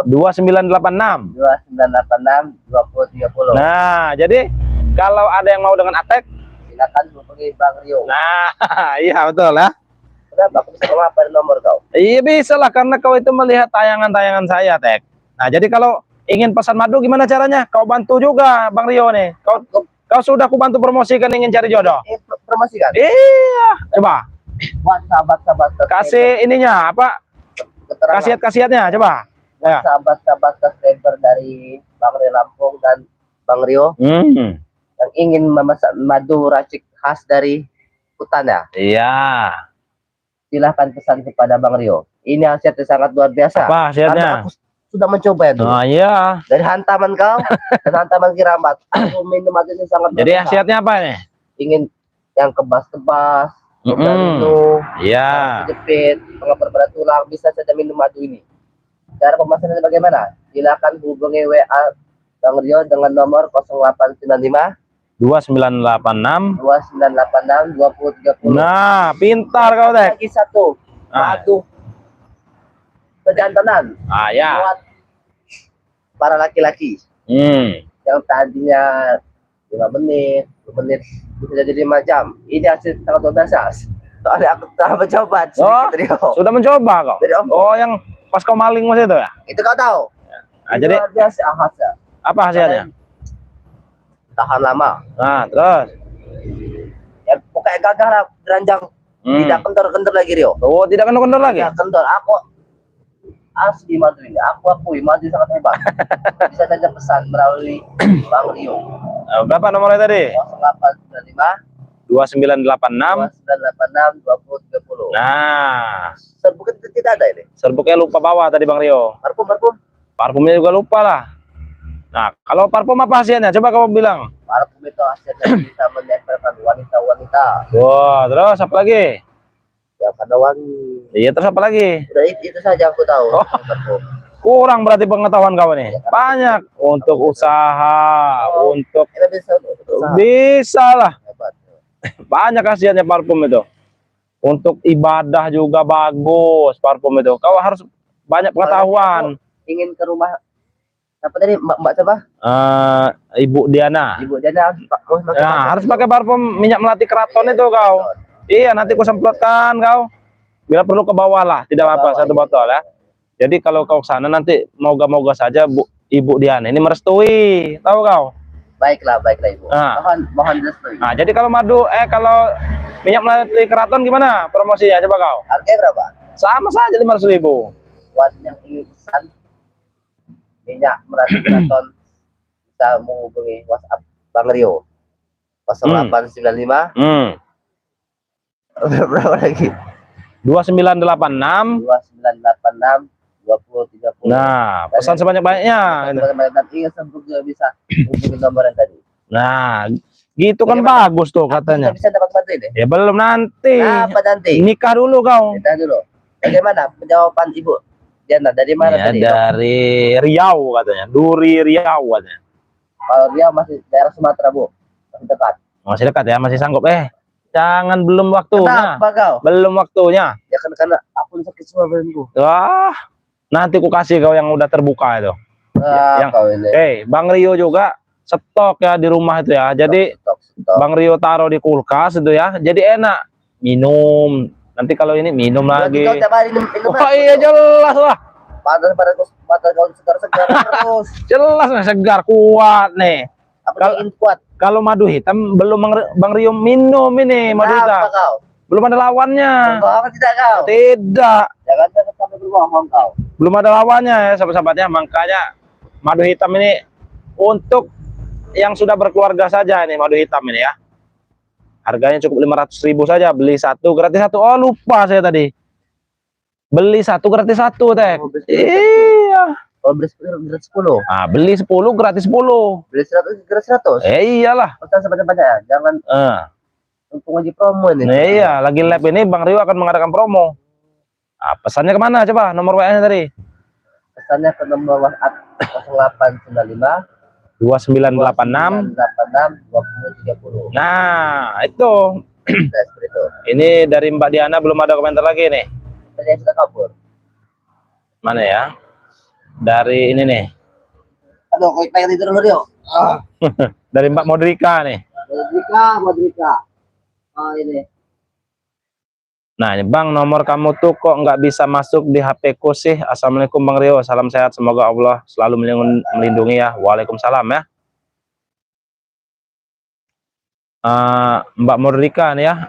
2986. 2986 2030. Nah, jadi kalau ada yang mau dengan Atek, Silakan hubungi Bang Rio. nah, iya betul ya. Kenapa aku bisa menghafal nomor kau? Iya bisa lah, karena kau itu melihat tayangan-tayangan saya, Tek. Nah, jadi kalau ingin pesan madu gimana caranya? Kau bantu juga, Bang Rio nih. Kau sudah aku bantu promosikan ingin cari jodoh. Promosikan. Iya, coba Buat sahabat-sahabat kasih ininya apa? Khasiat-khasiatnya, coba. Ya. Sahabat-sahabat subscriber dari Bang Rio Lampung dan Bang Rio yang ingin memesan madu racik khas dari hutan ya, Iya. silahkan pesan kepada Bang Rio. Ini khasiatnya sangat luar biasa. Apa khasiatnya? Karena aku sudah mencoba ya dulu. Nah, iya. Dari hantaman kau dan hantaman kiramat, aku minum madu ini sangat luar Jadi biasa. khasiatnya apa nih? Ingin yang kebas-kebas, Mm-mm. minum, Iya. jepit, pengapar pada tulang, bisa saja minum madu ini. Cara pemasannya bagaimana? Silakan hubungi WA Bang Rio dengan nomor 0895 2986. 2986 2030. Nah, pintar kau, Tek. Lagi satu, Ah. madu pejantanan Ah, ya. buat para laki-laki yang tadinya 5 menit, 10 menit, bisa jadi 5 jam. Ini hasil sangat luar biasa. Soalnya aku telah mencoba Oh, sedikit, Rio. sudah mencoba kau? Dari Om. Oh, yang pas kau maling mas itu ya? Itu kau tahu. Nah, Ini jadi luar biasa khasnya. apa hasilnya? Tahan lama. Nah, terus. Ya pokoknya gagah lah, beranjang, tidak kendor-kendor lagi, Rio. Oh, tidak kendor-kendor lagi? Tidak kendor. Aku asli madu ini. Aku akui madu sangat hebat. Bisa saja pesan melalui Bang Rio. Berapa nomornya tadi? 0895 2986. 2986 2030. Nah, Serbuk itu tidak ada ini. serbuknya lupa bawa tadi Bang Rio. Parfum. Parfumnya juga lupa lah. Nah, kalau parfum apa hasilnya? Coba kamu bilang. Parfum itu hasilnya bisa menempelkan wanita-wanita Wah, terus apa lagi? yang pada wangi. Iya, terus apa lagi? Udah itu saja aku tahu. Oh. Parfum. Kurang berarti pengetahuan kamu nih. Banyak untuk usaha, untuk Ini bisa untuk usaha. bisa lah. Hebat. Banyak khasiatnya parfum itu. Untuk ibadah juga bagus parfum itu. Kau harus banyak pengetahuan. Ingin ke rumah apa tadi Mbak siapa? Ibu Diana. Ibu Jana Nah, harus pakai parfum minyak melati keraton itu kau. Iya, nanti ku semprotkan kau. Bila perlu ke bawah lah, tidak apa-apa, satu botol ya. Jadi kalau kau ke sana nanti moga-moga saja Ibu Diana ini merestui, tahu kau? Baiklah Ibu. Nah. Mohon direstui. Nah, jadi kalau kalau minyak melati keraton gimana promosinya coba kau? Harganya berapa? Sama saja 500.000. Buat yang ingin pesan minyak melati keraton bisa menghubungi WhatsApp Bang Rio 0895 berapa lagi? 2986. 2986 2030. Nah, pesan sebanyak-banyaknya. Nanti sebelum juga bisa hubungi nomor yang tadi. Nah, gitu kan Bagaimana? bagus tuh katanya. Bisa dapat bantu ini? Ya belum nanti. Nah, apa nanti? Nikah dulu kau. Kita dulu. Bagaimana penjawaban Ibu Diana? Dari mana Ya, tadi? dari Riau katanya. Duri Riau katanya. Kalau dia masih daerah Sumatera, Bu. Masih dekat. Masih dekat ya, masih sanggup. Jangan, belum waktunya. Kenapa kau? Belum waktunya. Ya karena aku sakit semua Bu. Wah, nanti ku kasih kau yang udah terbuka itu. Ah, yang- kau ini. Bang Rio juga stok ya di rumah itu ya. Jadi Stok. Bang Rio taruh di kulkas itu ya. Jadi enak minum. Nanti kalau ini minum Berarti lagi. kau tiap hari minum Wah, iya jelas lah. pada kau segar-segar terus. Jelas nih, segar kuat nih. Apa Kalau- yang ingin kuat? Kalau madu hitam belum Bang Rio minum ini madu Kenapa hitam. kau? Belum ada lawannya. Bohong tidak kau? Tidak. Jangan sampai berbohong kau. Belum ada lawannya ya sahabat-sahabatnya. Makanya madu hitam ini untuk yang sudah berkeluarga saja ini madu hitam ini ya. Harganya cukup 500.000 saja. Beli satu gratis satu. Oh lupa saya tadi. Beli satu gratis satu Tek. Oh, betul. Iya. Kalau beli 10 gratis 10. Nah, beli 10 gratis 10. Beli 100 gratis 100. Iyalah. Pesan sebanyak-banyak ya. Jangan untung aja promo ini. Nah, iya, lagi live ini Bang Rio akan mengadakan promo. Nah, pesannya kemana coba? Nomor WA-nya tadi. pesannya ke nomor WhatsApp 0895 2986. 2030. Nah, itu. Nah, seperti itu. Ini dari Mbak Diana belum ada komentar lagi nih. Saya sudah kabur. Mana ya? Dari ini nih. Aduh, kau pengen tidur dulu, Rio. Dari Mbak Modrika nih. Modrika. Oh, ini. Nah, ini Bang, nomor kamu tuh kok nggak bisa masuk di HP ku sih? Assalamualaikum Bang Rio, salam sehat, semoga Allah selalu melindungi ya. Waalaikumsalam ya. Mbak Modrika nih ya.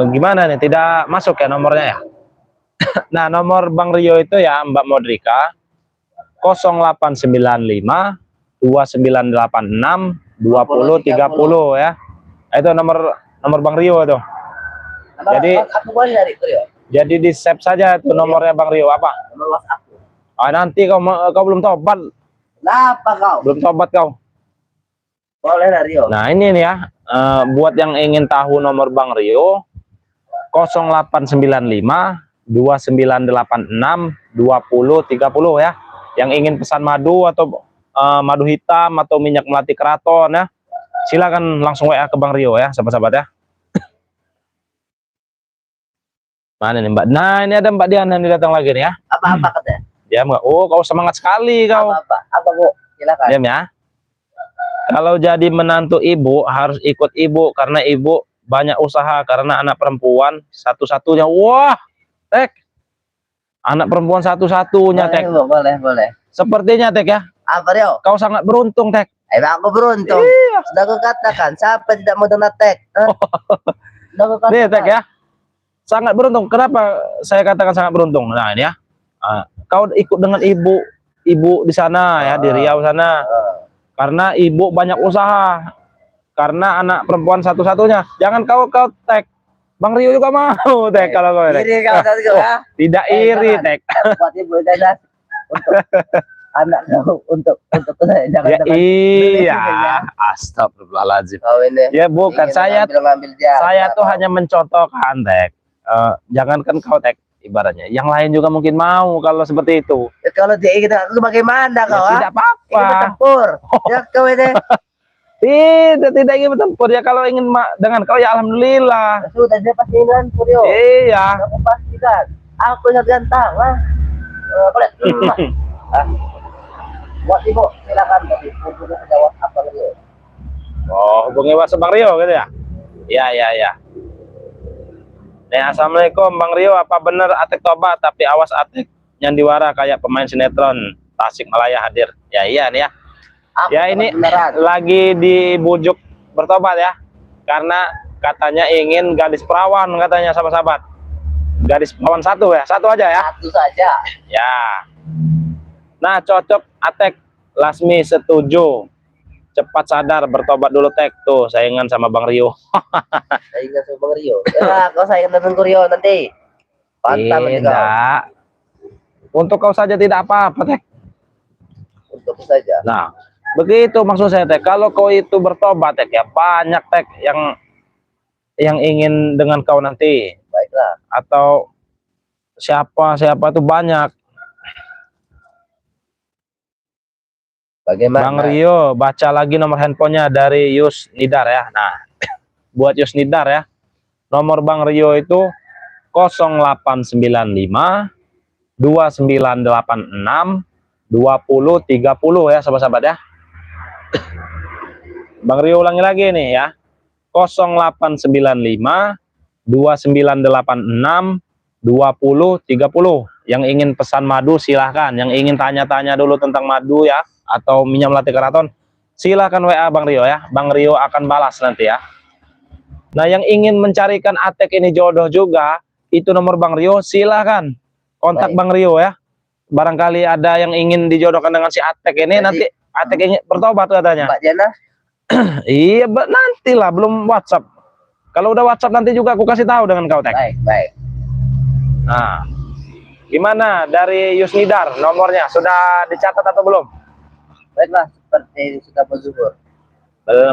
Gimana nih? Tidak masuk ya nomornya ya? Nah, nomor Bang Rio itu ya Mbak Modrika 0895 2986 2030 ya. Itu nomor Bang Rio itu. Jadi aku boleh dari itu, Rio. Jadi di save saja tuh nomornya Bang Rio apa? Nomor WhatsApp. Nanti kau belum tobat. Kenapa kau? Belum tobat kau. Boleh dari Rio. Nah, ini nih ya. Buat yang ingin tahu nomor Bang Rio 0895 2986 2030 ya. Yang ingin pesan madu atau madu hitam atau minyak melati keraton ya. Silakan langsung WA ke Bang Rio ya, sahabat-sahabat ya. Mana nih Mbak? Nah, ini ada Mbak Diana nih datang lagi nih ya. Apa-apa katanya? Diam nggak? Oh, kau semangat sekali kau. Apa Bu? Silakan. Diam ya. Kalau jadi menantu ibu harus ikut ibu karena ibu banyak usaha karena anak perempuan satu-satunya. Wah, Tek. Anak perempuan satu-satunya, Tek. Boleh. Sepertinya, Tek ya. Apa Rio? Kau sangat beruntung, Tek. Emang aku beruntung. Iya. Sudah aku katakan, siapa tidak mau dengar Tek? Sudah aku katakan. Nih, Tek ya. Sangat beruntung. Kenapa saya katakan sangat beruntung? Nah, ini ya. Kau ikut dengan ibu di sana ya, di Riau sana. Karena ibu banyak usaha. Karena anak perempuan satu-satunya. Jangan kau Tek. Bang Rio juga mau, Tek, kalau kau, Tek. Iri kau tadi ya. Tidak iri, Tek. Buat ibu dan untuk anak kau untuk jangan Ya, iya. Astagfirullahaladzim. Kau ini. Ya bukan, saya tuh hanya mencontohkan, Tek. Jangankan kau, Tek, ibaratnya yang lain juga mungkin mau kalau seperti itu. Ya, kalau dia ingin aku bagaimana kau? Tidak apa-apa. Ingin bertempur. Ya kau ini. Tidak ingin bertempur ya, kalau ingin dengan kau ya alhamdulillah. Sudah dia pasti ingin Rio. Iya. Aku pastikan. Aku sangat gantang, boleh. Buat ibu silakan tadi untuk jawab apa Rio. Oh, hubungi WhatsApp Bang Rio gitu ya? Iya. Nih, assalamualaikum Bang Rio, apa benar Atek tobat tapi awas Atek nyandiwara kayak pemain sinetron Tasikmalaya hadir? Ya iya nih ya. Ya ini lagi dibujuk bertobat ya, karena katanya ingin gadis perawan katanya sahabat-sahabat. Gadis perawan satu ya, satu aja ya. Satu saja. Ya. Nah, cocok Atek. Lasmi setuju. Cepat sadar bertobat dulu, Tek. Tuh, saingan sama Bang Rio. Saingan sama Bang Rio. Ya, kau saingan dengan Rio nanti. Pantang tidak. Untuk kau saja tidak apa-apa, Tek. Untuk saja. Nah, begitu maksud saya, Tek. Kalau kau itu bertobat, Tek, ya banyak, Tek, yang ingin dengan kau nanti. Baiklah. Atau siapa tuh banyak. Bagaimana? Bang Rio, baca lagi nomor handphonenya dari Yus Nidar ya. Nah, buat Yus Nidar ya. Nomor Bang Rio itu 0895 2986 2030 ya, sahabat-sahabat ya. Bang Rio ulangi lagi nih ya. 0895 2986 2030. Yang ingin pesan madu silahkan. Yang ingin tanya-tanya dulu tentang madu ya, atau minyak melati keraton, silahkan WA Bang Rio ya. Bang Rio akan balas nanti ya. Nah, yang ingin mencarikan Atek ini jodoh juga, itu nomor Bang Rio, silahkan kontak Bang Rio ya. Barangkali ada yang ingin dijodohkan dengan si Atek ini. Jadi, nanti Atek ingin bertobat katanya. Mbak Jana? Iya, nantilah, belum WhatsApp. Kalau udah WhatsApp nanti juga aku kasih tahu dengan kau, Tek. Baik. Nah, gimana dari Yusnidar nomornya? Sudah dicatat atau belum? Baiklah, seperti sudah berzuhur.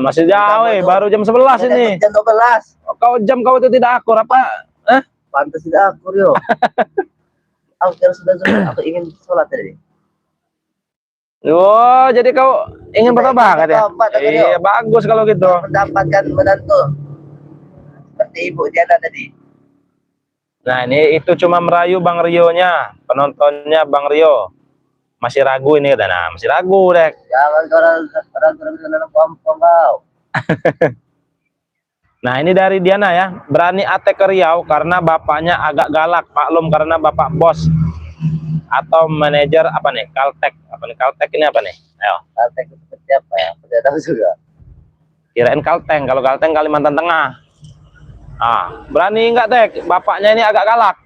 Masih jauh, baru jam 11 ini. Jam 12. Kau itu tidak akur apa? Pantas tidak akur, Rio. Aku kira sudah zuhur, aku ingin sholat tadi. Oh, jadi kau ingin bertobat ya? Bertobat, kan, Iya, bagus kalau gitu. Mendapatkan menantu seperti ibu Diana tadi. Nah, ini itu cuma merayu Bang Rio-nya, penontonnya Bang Rio. Masih ragu ini kata. Nah, masih ragu, Dek. Jangan orang bisa gampang kau. Nah, ini dari Diana ya. Berani atek ke Riau karena bapaknya agak galak. Maklum karena bapak bos atau manajer apa nih? Kaltek. Apa nih? Kaltek ini apa nih? Ayo. Kaltek itu seperti apa ya? Tidak tahu juga. Kirain Kalteng. Kalau Kalteng Kalimantan Tengah. Ah, berani enggak, Tek? Bapaknya ini agak galak.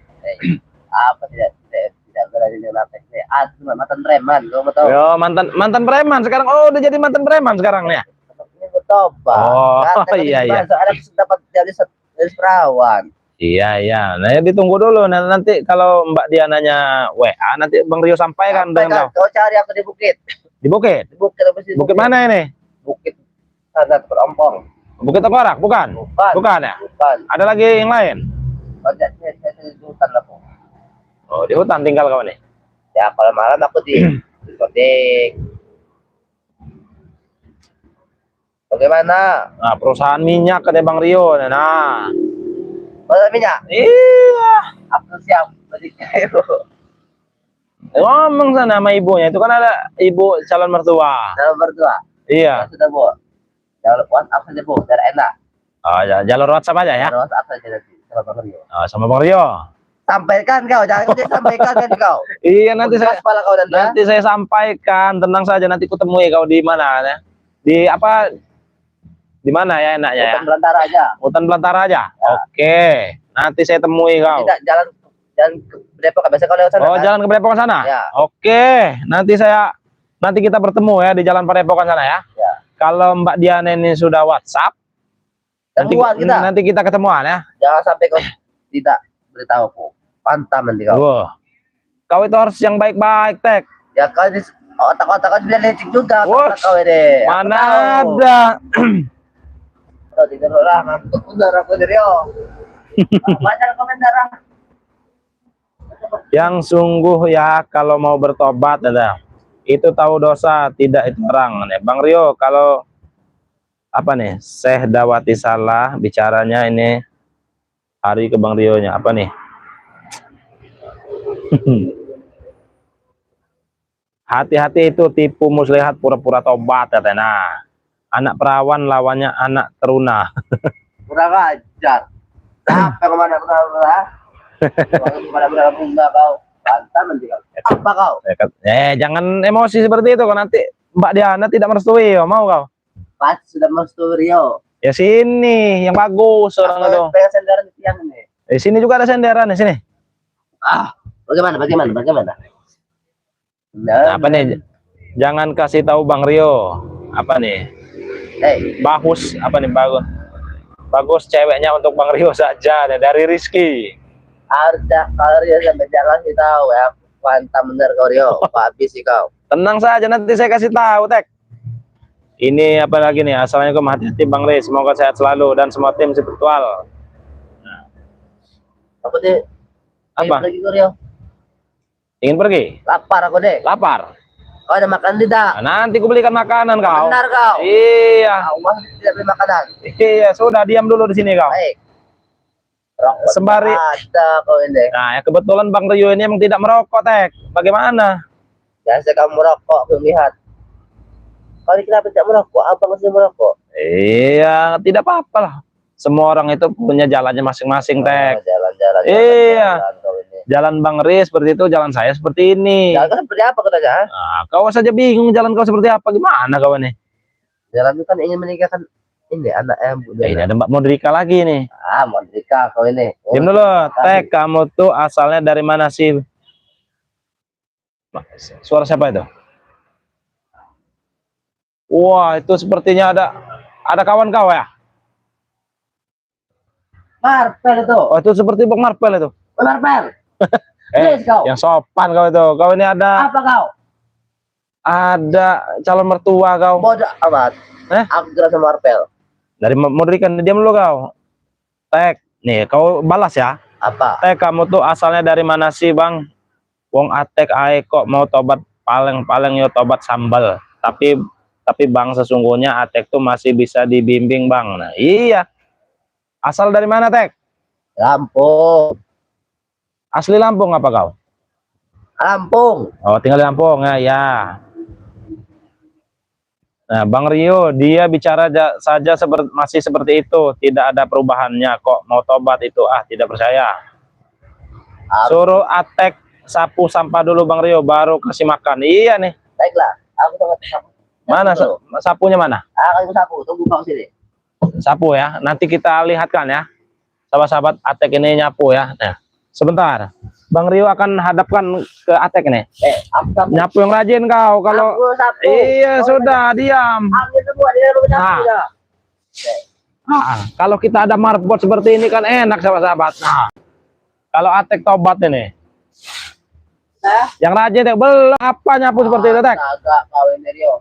Apa tidak berani dengan Kaltek? Cuma mantan preman, kau mau tahu? Yo, mantan preman sekarang. Oh, udah jadi mantan preman sekarang nih. Ini bertobat. Oh, Kaltek iya, iya. Ada dapat jadi perawan. Iya, iya. Nah, ya ditunggu dulu. Nanti kalau Mbak Diananya WA, nanti Bang Rio sampaikan dengan kau. Kau cari aku di bukit. Di Bukit? Di bukit apa sih? Bukit mana ini? Bukit sana Perompong. Bukit Tengkorak? Bukan? Bukan. Bukan ya? Bukan. Ada lagi yang lain? Banyak di hutan lah, Bu. Oh, di hutan tinggal kau nih. Ya kalau malam aku di diskotik. Bagaimana? Nah, perusahaan minyak katanya Bang Rio. Nah, Malam minyak? iya. Aku siap beli kayu. Ngomong sana sama ibunya. Itu kan ada ibu calon mertua. Dalam berdua. Iya. Sudah, Bu. Jalur WhatsApp saja, Bu. Biar enak. Oh, ya, jalur WhatsApp aja ya. Jalur WhatsApp saja nanti. Sama Bang Rio. Oh, sama Bang Rio. Sampaikan kau, jangan kau sampaikan kan kau. Iya, nanti Udah saya kepala kau nanti saya sampaikan. Tenang saja, nanti kutemui kau di mana ya. Di apa? Di mana ya enaknya ya? Hutan belantara aja. Hutan belantara aja. Ya. Oke. Nanti saya temui kau. Tidak jalan ke Depok, biasa kau lewat sana. Oh, kan? jalan ke Padepokan sana? Ya. Oke. Nanti kita bertemu ya di jalan Padepokan sana ya. Ya. Kalau Mbak Diana ini sudah WhatsApp, Temuan kita. nanti kita ketemuan ya. Jangan sampai kau tidak beritahu aku. Pantam nanti kau. Wah. Kau itu harus yang baik-baik, Tek. Ya kau di otak-otak kau sudah lecek juga. Wah, Otak kau ini. Mana ada. Kau tidur lah, ngantuk bener aku dari Banyak komentar. Yang sungguh ya kalau mau bertobat ada. Itu tahu dosa, tidak itu orang. Bang Rio, kalau apa nih? Syekh Dawati salah bicaranya ini hari ke Bang Rio-nya apa nih? Hati-hati itu tipu muslihat pura-pura tobat katanya. Nah, anak perawan lawannya anak teruna. Kurang ajar. Sampai kemana-mana. Kemana-mana bunga kau. Pantam nanti kau. Apa kau? Jangan emosi seperti itu. Kalau nanti Mbak Diana tidak merestui, mau kau? Pas sudah masuk Rio. Ya sini, yang bagus orang itu. Pengen senderan di tiang ini. Sini juga ada senderan di sini. Bagaimana? Nah, apa nih? Jangan kasih tahu Bang Rio. Apa nih? Bagus, apa nih bagus? Bagus ceweknya untuk Bang Rio saja nih, dari Rizky. Harusnya kalau Rio sampai jalan sih tahu ya. Mantap bener kau Rio. Habis sih kau. Tenang saja, nanti saya kasih tahu, Tek. Ini apa lagi nih? Assalamualaikum, hati-hati Bang Riz. Semoga sehat selalu dan semua tim spiritual. Aku deh. Apa? Lagi kau Rio. Ingin pergi? Lapar aku deh. Lapar. Kau ada makan tidak? Nah, nanti ku belikan makanan kau. Benar kau. Iya. Allah tidak beli makanan. Iya, sudah diam dulu di sini kau. Baik. Rokok Sembari ada kau ini. Nah, ya kebetulan Bang Rio ini emang tidak merokok, Tek. Bagaimana? Biasa kamu merokok, aku lihat. Kau ini kenapa tidak merokok? Apa masih merokok? Iya, tidak apa-apa lah. Semua orang itu punya jalannya masing-masing, Tek. Jalan-jalan. Iya. Jalan kau ini. Jalan Bang Riz seperti itu, jalan saya seperti ini. Jalan kau seperti apa katanya? Nah, kau saja bingung jalan kau seperti apa. Gimana kau ini? Jalan itu kan ingin menikahkan ini anak muda. Ini ada Mbak Modrika lagi nih. Mau nikah kau ini. Diam dulu, Tek. Kamu tuh asalnya dari mana sih? Suara siapa itu? Wah, itu sepertinya ada kawan kau ya? Marpel itu. Oh, itu seperti Bang Marpel itu. Marpel. Yes, kau. Yang sopan kau itu. Kau ini ada Apa kau? calon mertua kau. Bodoh amat. Aku jelas sama Marpel. Dari Modrikan, diam dulu kau. Tek, nih kau balas ya. Apa? Tek, kamu tuh asalnya dari mana sih Bang? Wong Atek ae kok mau tobat paling yo tobat sambal. Tapi Bang, sesungguhnya Atek tuh masih bisa dibimbing Bang. Nah iya. Asal dari mana Tek? Lampung. Asli Lampung apa kau? Lampung. Oh, tinggal di Lampung ya, ya. Nah, Bang Rio dia bicara saja masih seperti itu, tidak ada perubahannya kok. Mau tobat itu tidak percaya. Suruh Atek sapu sampah dulu Bang Rio, baru kasih makan. Iya nih. Baiklah, aku tunggu sapu. Mana sapunya mana? Aku sapu, tunggu kau sini. Sapu ya. Nanti kita lihatkan ya. Sahabat-sahabat Atek ini nyapu ya. Nah, sebentar. Bang Rio akan hadapkan ke Atek nih. Aku sapu. Nyapu yang rajin kau. Kalau Aku sapu. iya sudah diam. Ambil semua dia baru sapu ya. Kalau kita ada marbot seperti ini kan enak sahabat-sahabat. Nah, kalau Atek tobat ini. Yang rajin Tek, belum apa nyapu seperti itu Tek. Agak kau ini Rio.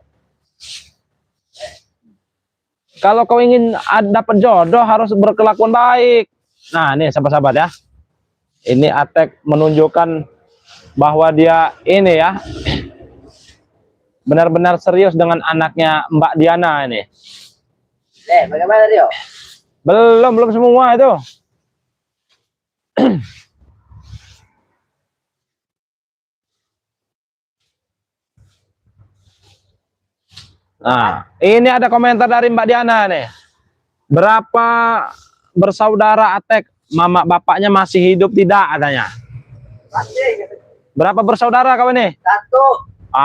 Kalau kau ingin dapat jodoh harus berkelakuan baik. Nah, ini sahabat-sahabat ya. Ini Atek menunjukkan bahwa dia ini ya benar-benar serius dengan anaknya Mbak Diana ini. Bagaimana Rio? Belum semua itu. Nah, ini ada komentar dari Mbak Diana nih. Berapa bersaudara Atek? Mama bapaknya masih hidup tidak katanya. Berapa bersaudara kau ini? 1.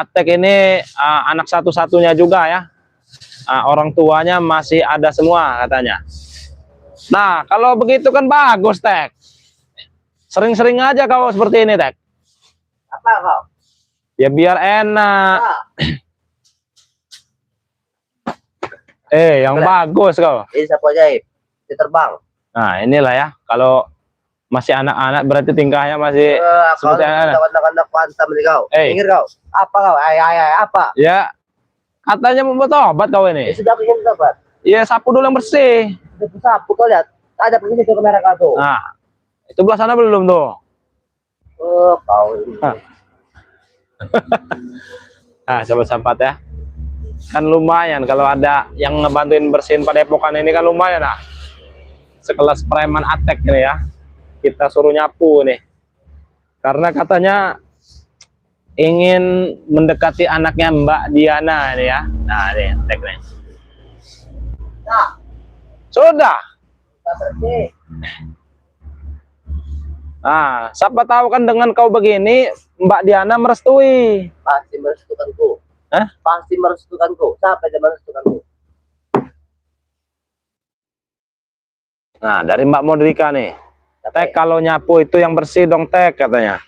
Atek ini anak satu-satunya juga ya. Orang tuanya masih ada semua katanya. Nah, kalau begitu kan bagus Tek. Sering-sering aja kau seperti ini Tek. Apa kau? Ya biar enak. Yang bagus kau. Ini sapu ajaib. Dia terbang. Nah, inilah ya. Kalau masih anak-anak berarti tingkahnya masih seperti anak-anak. Anak kuantam nih kau. Eh. Ingat kau? Apa kau? Apa? Ya, katanya mau tobat kau ini. Sudah ingin dapat. Ya, sapu dulu yang bersih. Sudah sapu kau lihat. Ada begini tuh kamera kau tuh. Nah, itu belah sana belum tuh. Kau ini. Nah, sahabat-sahabat ya. Kan lumayan kalau ada yang ngebantuin bersihin Padepokan ini kan lumayan lah. Sekelas preman Atek ini ya. Kita suruh nyapu nih. Karena katanya ingin mendekati anaknya Mbak Diana ini ya. Nah, ini Atek nih. Nah, Sudah. kita bersih. Nah, siapa tahu kan dengan kau begini Mbak Diana merestui. Pasti merestukanku. Hah? Pasti merestukanku. Siapa yang merestukanku? Nah, dari Mbak Modrika nih. Tek, kalau nyapu itu yang bersih dong Tek katanya.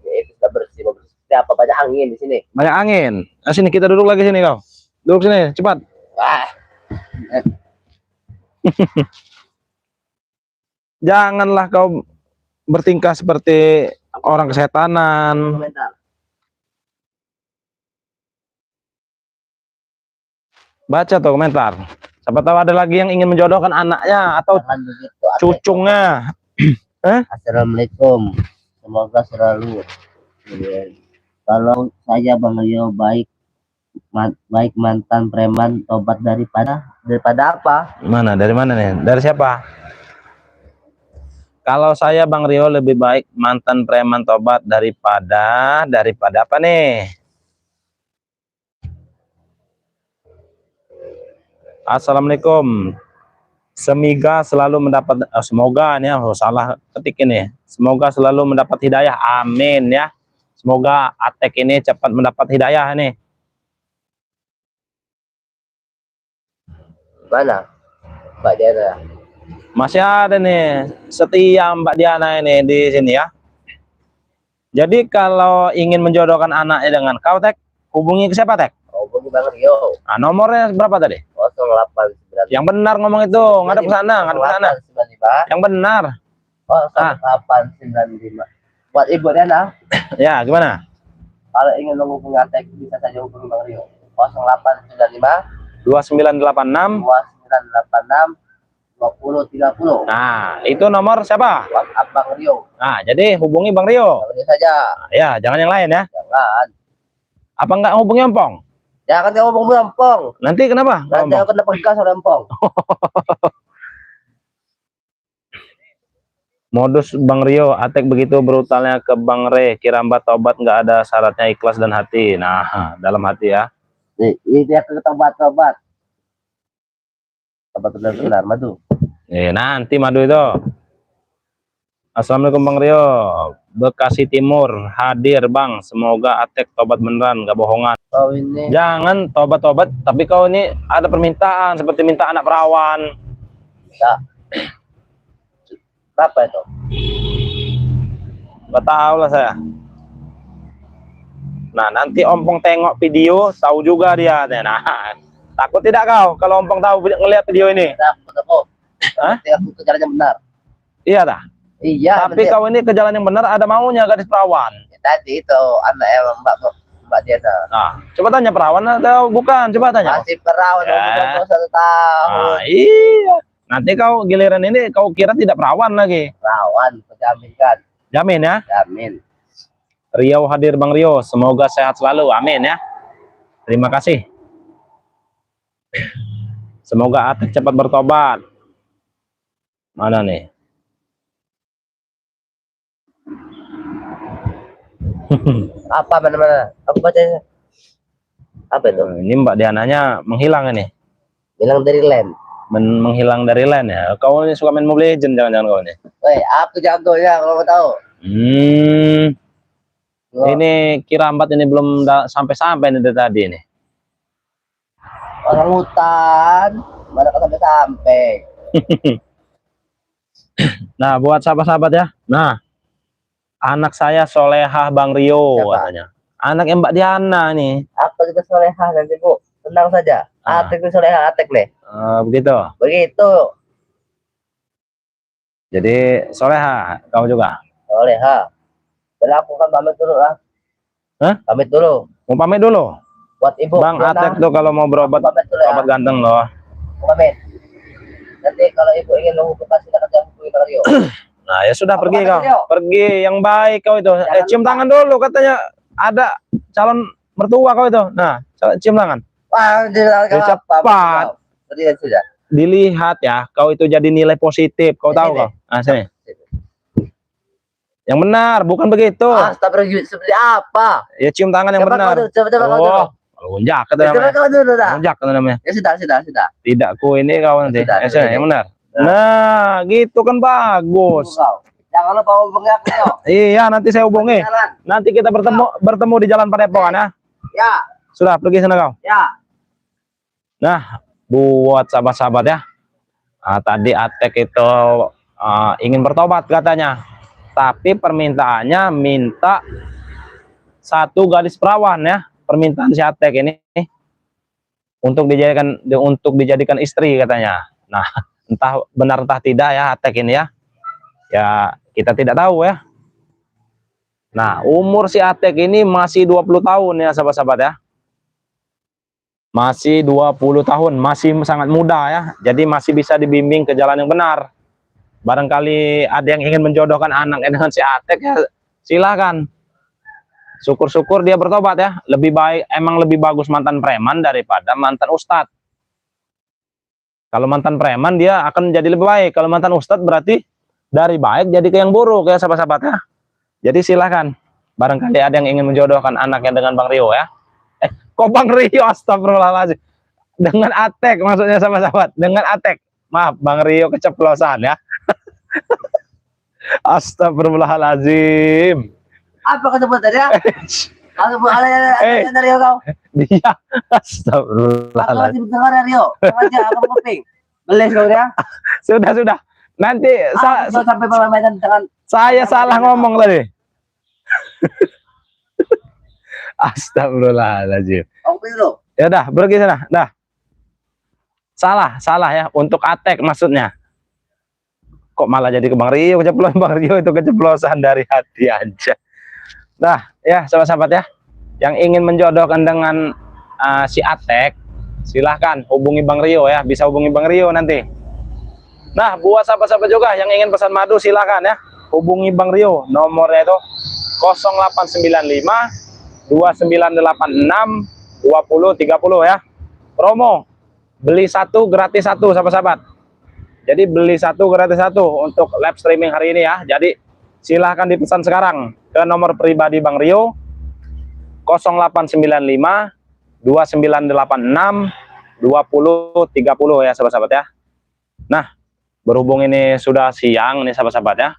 Ya, itu sudah bersih. Siapa banyak angin di sini? Banyak angin. Nah, sini kita duduk lagi sini kau. Duduk sini, cepat. Janganlah kau bertingkah seperti orang kesetanan. Komentar. Baca tuh komentar. Siapa tahu ada lagi yang ingin menjodohkan anaknya atau Jangan begitu, Atek. cucunya. Assalamualaikum. Semoga selalu. Kalau saya Bang Rio baik mantan preman tobat daripada apa? Mana? Dari mana nih? Dari siapa? Kalau saya Bang Rio lebih baik mantan preman tobat daripada apa nih? Assalamualaikum. Semoga nih salah ketik ini. Semoga selalu mendapat hidayah. Amin ya. Semoga Atek ini cepat mendapat hidayah nih. Mana? Mbak Diana. Masih ada nih setia Mbak Diana ini di sini ya. Jadi kalau ingin menjodohkan anaknya dengan kau Tek, hubungi ke siapa Tek? Hubungi Bang Rio. Nomornya berapa tadi? 089. Yang benar ngomong itu, ngadep ke sana, ngadep ke sana. 085. Yang benar. 0895. Buat Ibu Diana, Ya, gimana? kalau ingin menghubungi Atek bisa saja hubungi Bang Rio. 0895 2986. 2986 2030. Nah, itu nomor siapa? WhatsApp Bang Rio. Nah, jadi hubungi Bang Rio. Bang Rio saja. Ya, jangan yang lain ya. Jangan. Apa nggak hubungi Ompong? Jangan kau ngomong Empong. Nanti kenapa? Nanti aku kena pegas oleh Empong. Modus Bang Rio, Atek begitu brutalnya ke Bang Re, kira Mbak tobat nggak ada syaratnya ikhlas dan hati. Nah, dalam hati ya. Ini aku tobat. Tobat benar-benar madu. Nanti madu itu. Assalamualaikum Bang Rio, Bekasi Timur hadir Bang, semoga Atek tobat beneran, nggak bohongan. Oh ini. Jangan tobat-tobat, tapi kau ini ada permintaan seperti minta anak perawan. Ya. Berapa itu? Nggak tahu lah saya. Nah, nanti Ompong tengok video, tahu juga dia. Nah, takut tidak kau kalau Ompong tahu ngelihat video ini? Takut aku. Hah? Nanti aku ke jalan yang benar. Iya dah. Iya. Tapi kau ini ke jalan yang benar, ada maunya gadis perawan. Tadi itu anak Mbak Diana. Nah, coba tanya perawan atau bukan? Coba tanya. Masih perawan umur 1 tahun. Nah, iya. Nanti kau giliran ini kau kira tidak perawan lagi. Perawan, penjamin kan. Jamin ya. Jamin. Riau hadir Bang Rio, semoga sehat selalu. Amin ya. Terima kasih. Semoga Atek cepat bertobat. Mana nih? Apa mana? Aku bacanya. Apa itu? Ini Mbak Diananya menghilang ini. Bilang dari land. Menghilang dari line ya. Kau ini suka main Mobile Legends jangan-jangan kau ini. Woi, aku jago ya kalau mau tahu. Ini Kirambat ini belum sampai-sampai nih dari tadi ini. Orang hutan, mana kau sampai. Nah, buat sahabat-sahabat ya. Nah, anak saya Solehah Bang Rio Siapa? katanya. Anak Mbak Diana nih. Aku juga solehah nanti Bu. Tenang saja. Atek itu solehah Atek nih. Begitu. Begitu. Jadi Solehah, kau juga. Solehah. Bila aku kan pamit dulu lah. Hah? Pamit dulu. Mau pamit dulu. Buat ibu. Bang Atek tuh kalau mau berobat, pamit dulu ya. obat ganteng loh. Pamit. Nanti kalau ibu ingin menghubungi silakan jangan hubungi Bang Rio. Nah, ya sudah pergi pamit kau. Rio. Pergi yang baik kau itu. Cium lupa. tangan dulu katanya ada calon mertua kau itu. Nah, cium tangan. Wah, cepat. Tadi sudah. Dilihat ya, kau itu jadi nilai positif. Kau tahu kau? Nah, sini. Yang benar, bukan begitu. Astagfirullah, seperti apa? Ya cium tangan yang benar. Coba kau dulu. Lunjak kata Coba namanya. kau dulu dah. Lunjak kata namanya. Ya sudah. Tidak ku ini kau nanti. Sudah, Sini, yang benar. Nah, gitu kan bagus. Jangan lupa hubungi aku yo. Iya, nanti saya hubungi. Jalan. Nanti kita bertemu di Jalan Padepokan ya. Ya. Sudah, pergi sana kau. Ya. Nah, buat sahabat-sahabat ya. Tadi Atek itu ingin bertobat katanya. Tapi permintaannya minta 1 gadis perawan ya. Permintaan si Atek ini untuk dijadikan istri katanya. Nah, entah benar entah tidak ya Atek ini ya. Ya, kita tidak tahu ya. Nah, umur si Atek ini masih 20 tahun ya sahabat-sahabat ya. Masih 20 tahun, masih sangat muda ya. Jadi masih bisa dibimbing ke jalan yang benar. Barangkali ada yang ingin menjodohkan anaknya dengan si Atek ya, silakan. Syukur-syukur dia bertobat ya. Lebih baik, emang lebih bagus mantan preman daripada mantan ustadz. Kalau mantan preman dia akan jadi lebih baik. Kalau mantan ustadz berarti dari baik jadi ke yang buruk ya sahabat-sahabat ya. Jadi silakan. Barangkali ada yang ingin menjodohkan anaknya dengan Bang Rio ya. Kok Bang Rio, astagfirullahaladzim. Dengan Atek maksudnya sahabat-sahabat. Dengan Atek. Maaf, Bang Rio keceplosan ya. Astagfirullahaladzim. Apa kata ya? Aku ada dari kau. Dia Aku astagfirullahaladzim. masih dengar Rio. Aja aku kuping. Beles kau ya. Sudah. Nanti Sampai pemainan dengan saya salah ngomong tadi. Astagfirullahaladzim. Aku dulu. Ya udah, pergi sana. Dah. Salah ya untuk Atek maksudnya. Kok malah jadi ke Bang Rio, keceplosan Bang Rio itu keceplosan dari hati aja. Nah, ya sahabat-sahabat ya, yang ingin menjodohkan dengan si Atek, silahkan hubungi Bang Rio ya, bisa hubungi Bang Rio nanti. Nah, buat sahabat-sahabat juga yang ingin pesan madu silahkan ya, hubungi Bang Rio, nomornya itu 0895 2986 2030 ya. Promo beli satu gratis satu sahabat-sahabat. Jadi beli satu gratis satu untuk live streaming hari ini ya. Jadi silahkan dipesan sekarang ke nomor pribadi Bang Rio 0895 2986 2030 ya sahabat-sahabat ya. Nah, berhubung ini sudah siang nih sahabat-sahabat ya.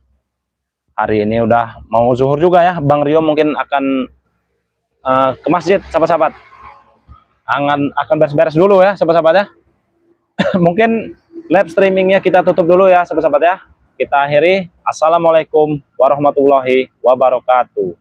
Hari ini udah mau zuhur juga ya. Bang Rio mungkin akan ke masjid sahabat-sahabat. Akan beres-beres dulu ya sahabat-sahabat ya. Mungkin live streamingnya kita tutup dulu ya sahabat-sahabat ya. Kita akhiri. Assalamualaikum warahmatullahi wabarakatuh.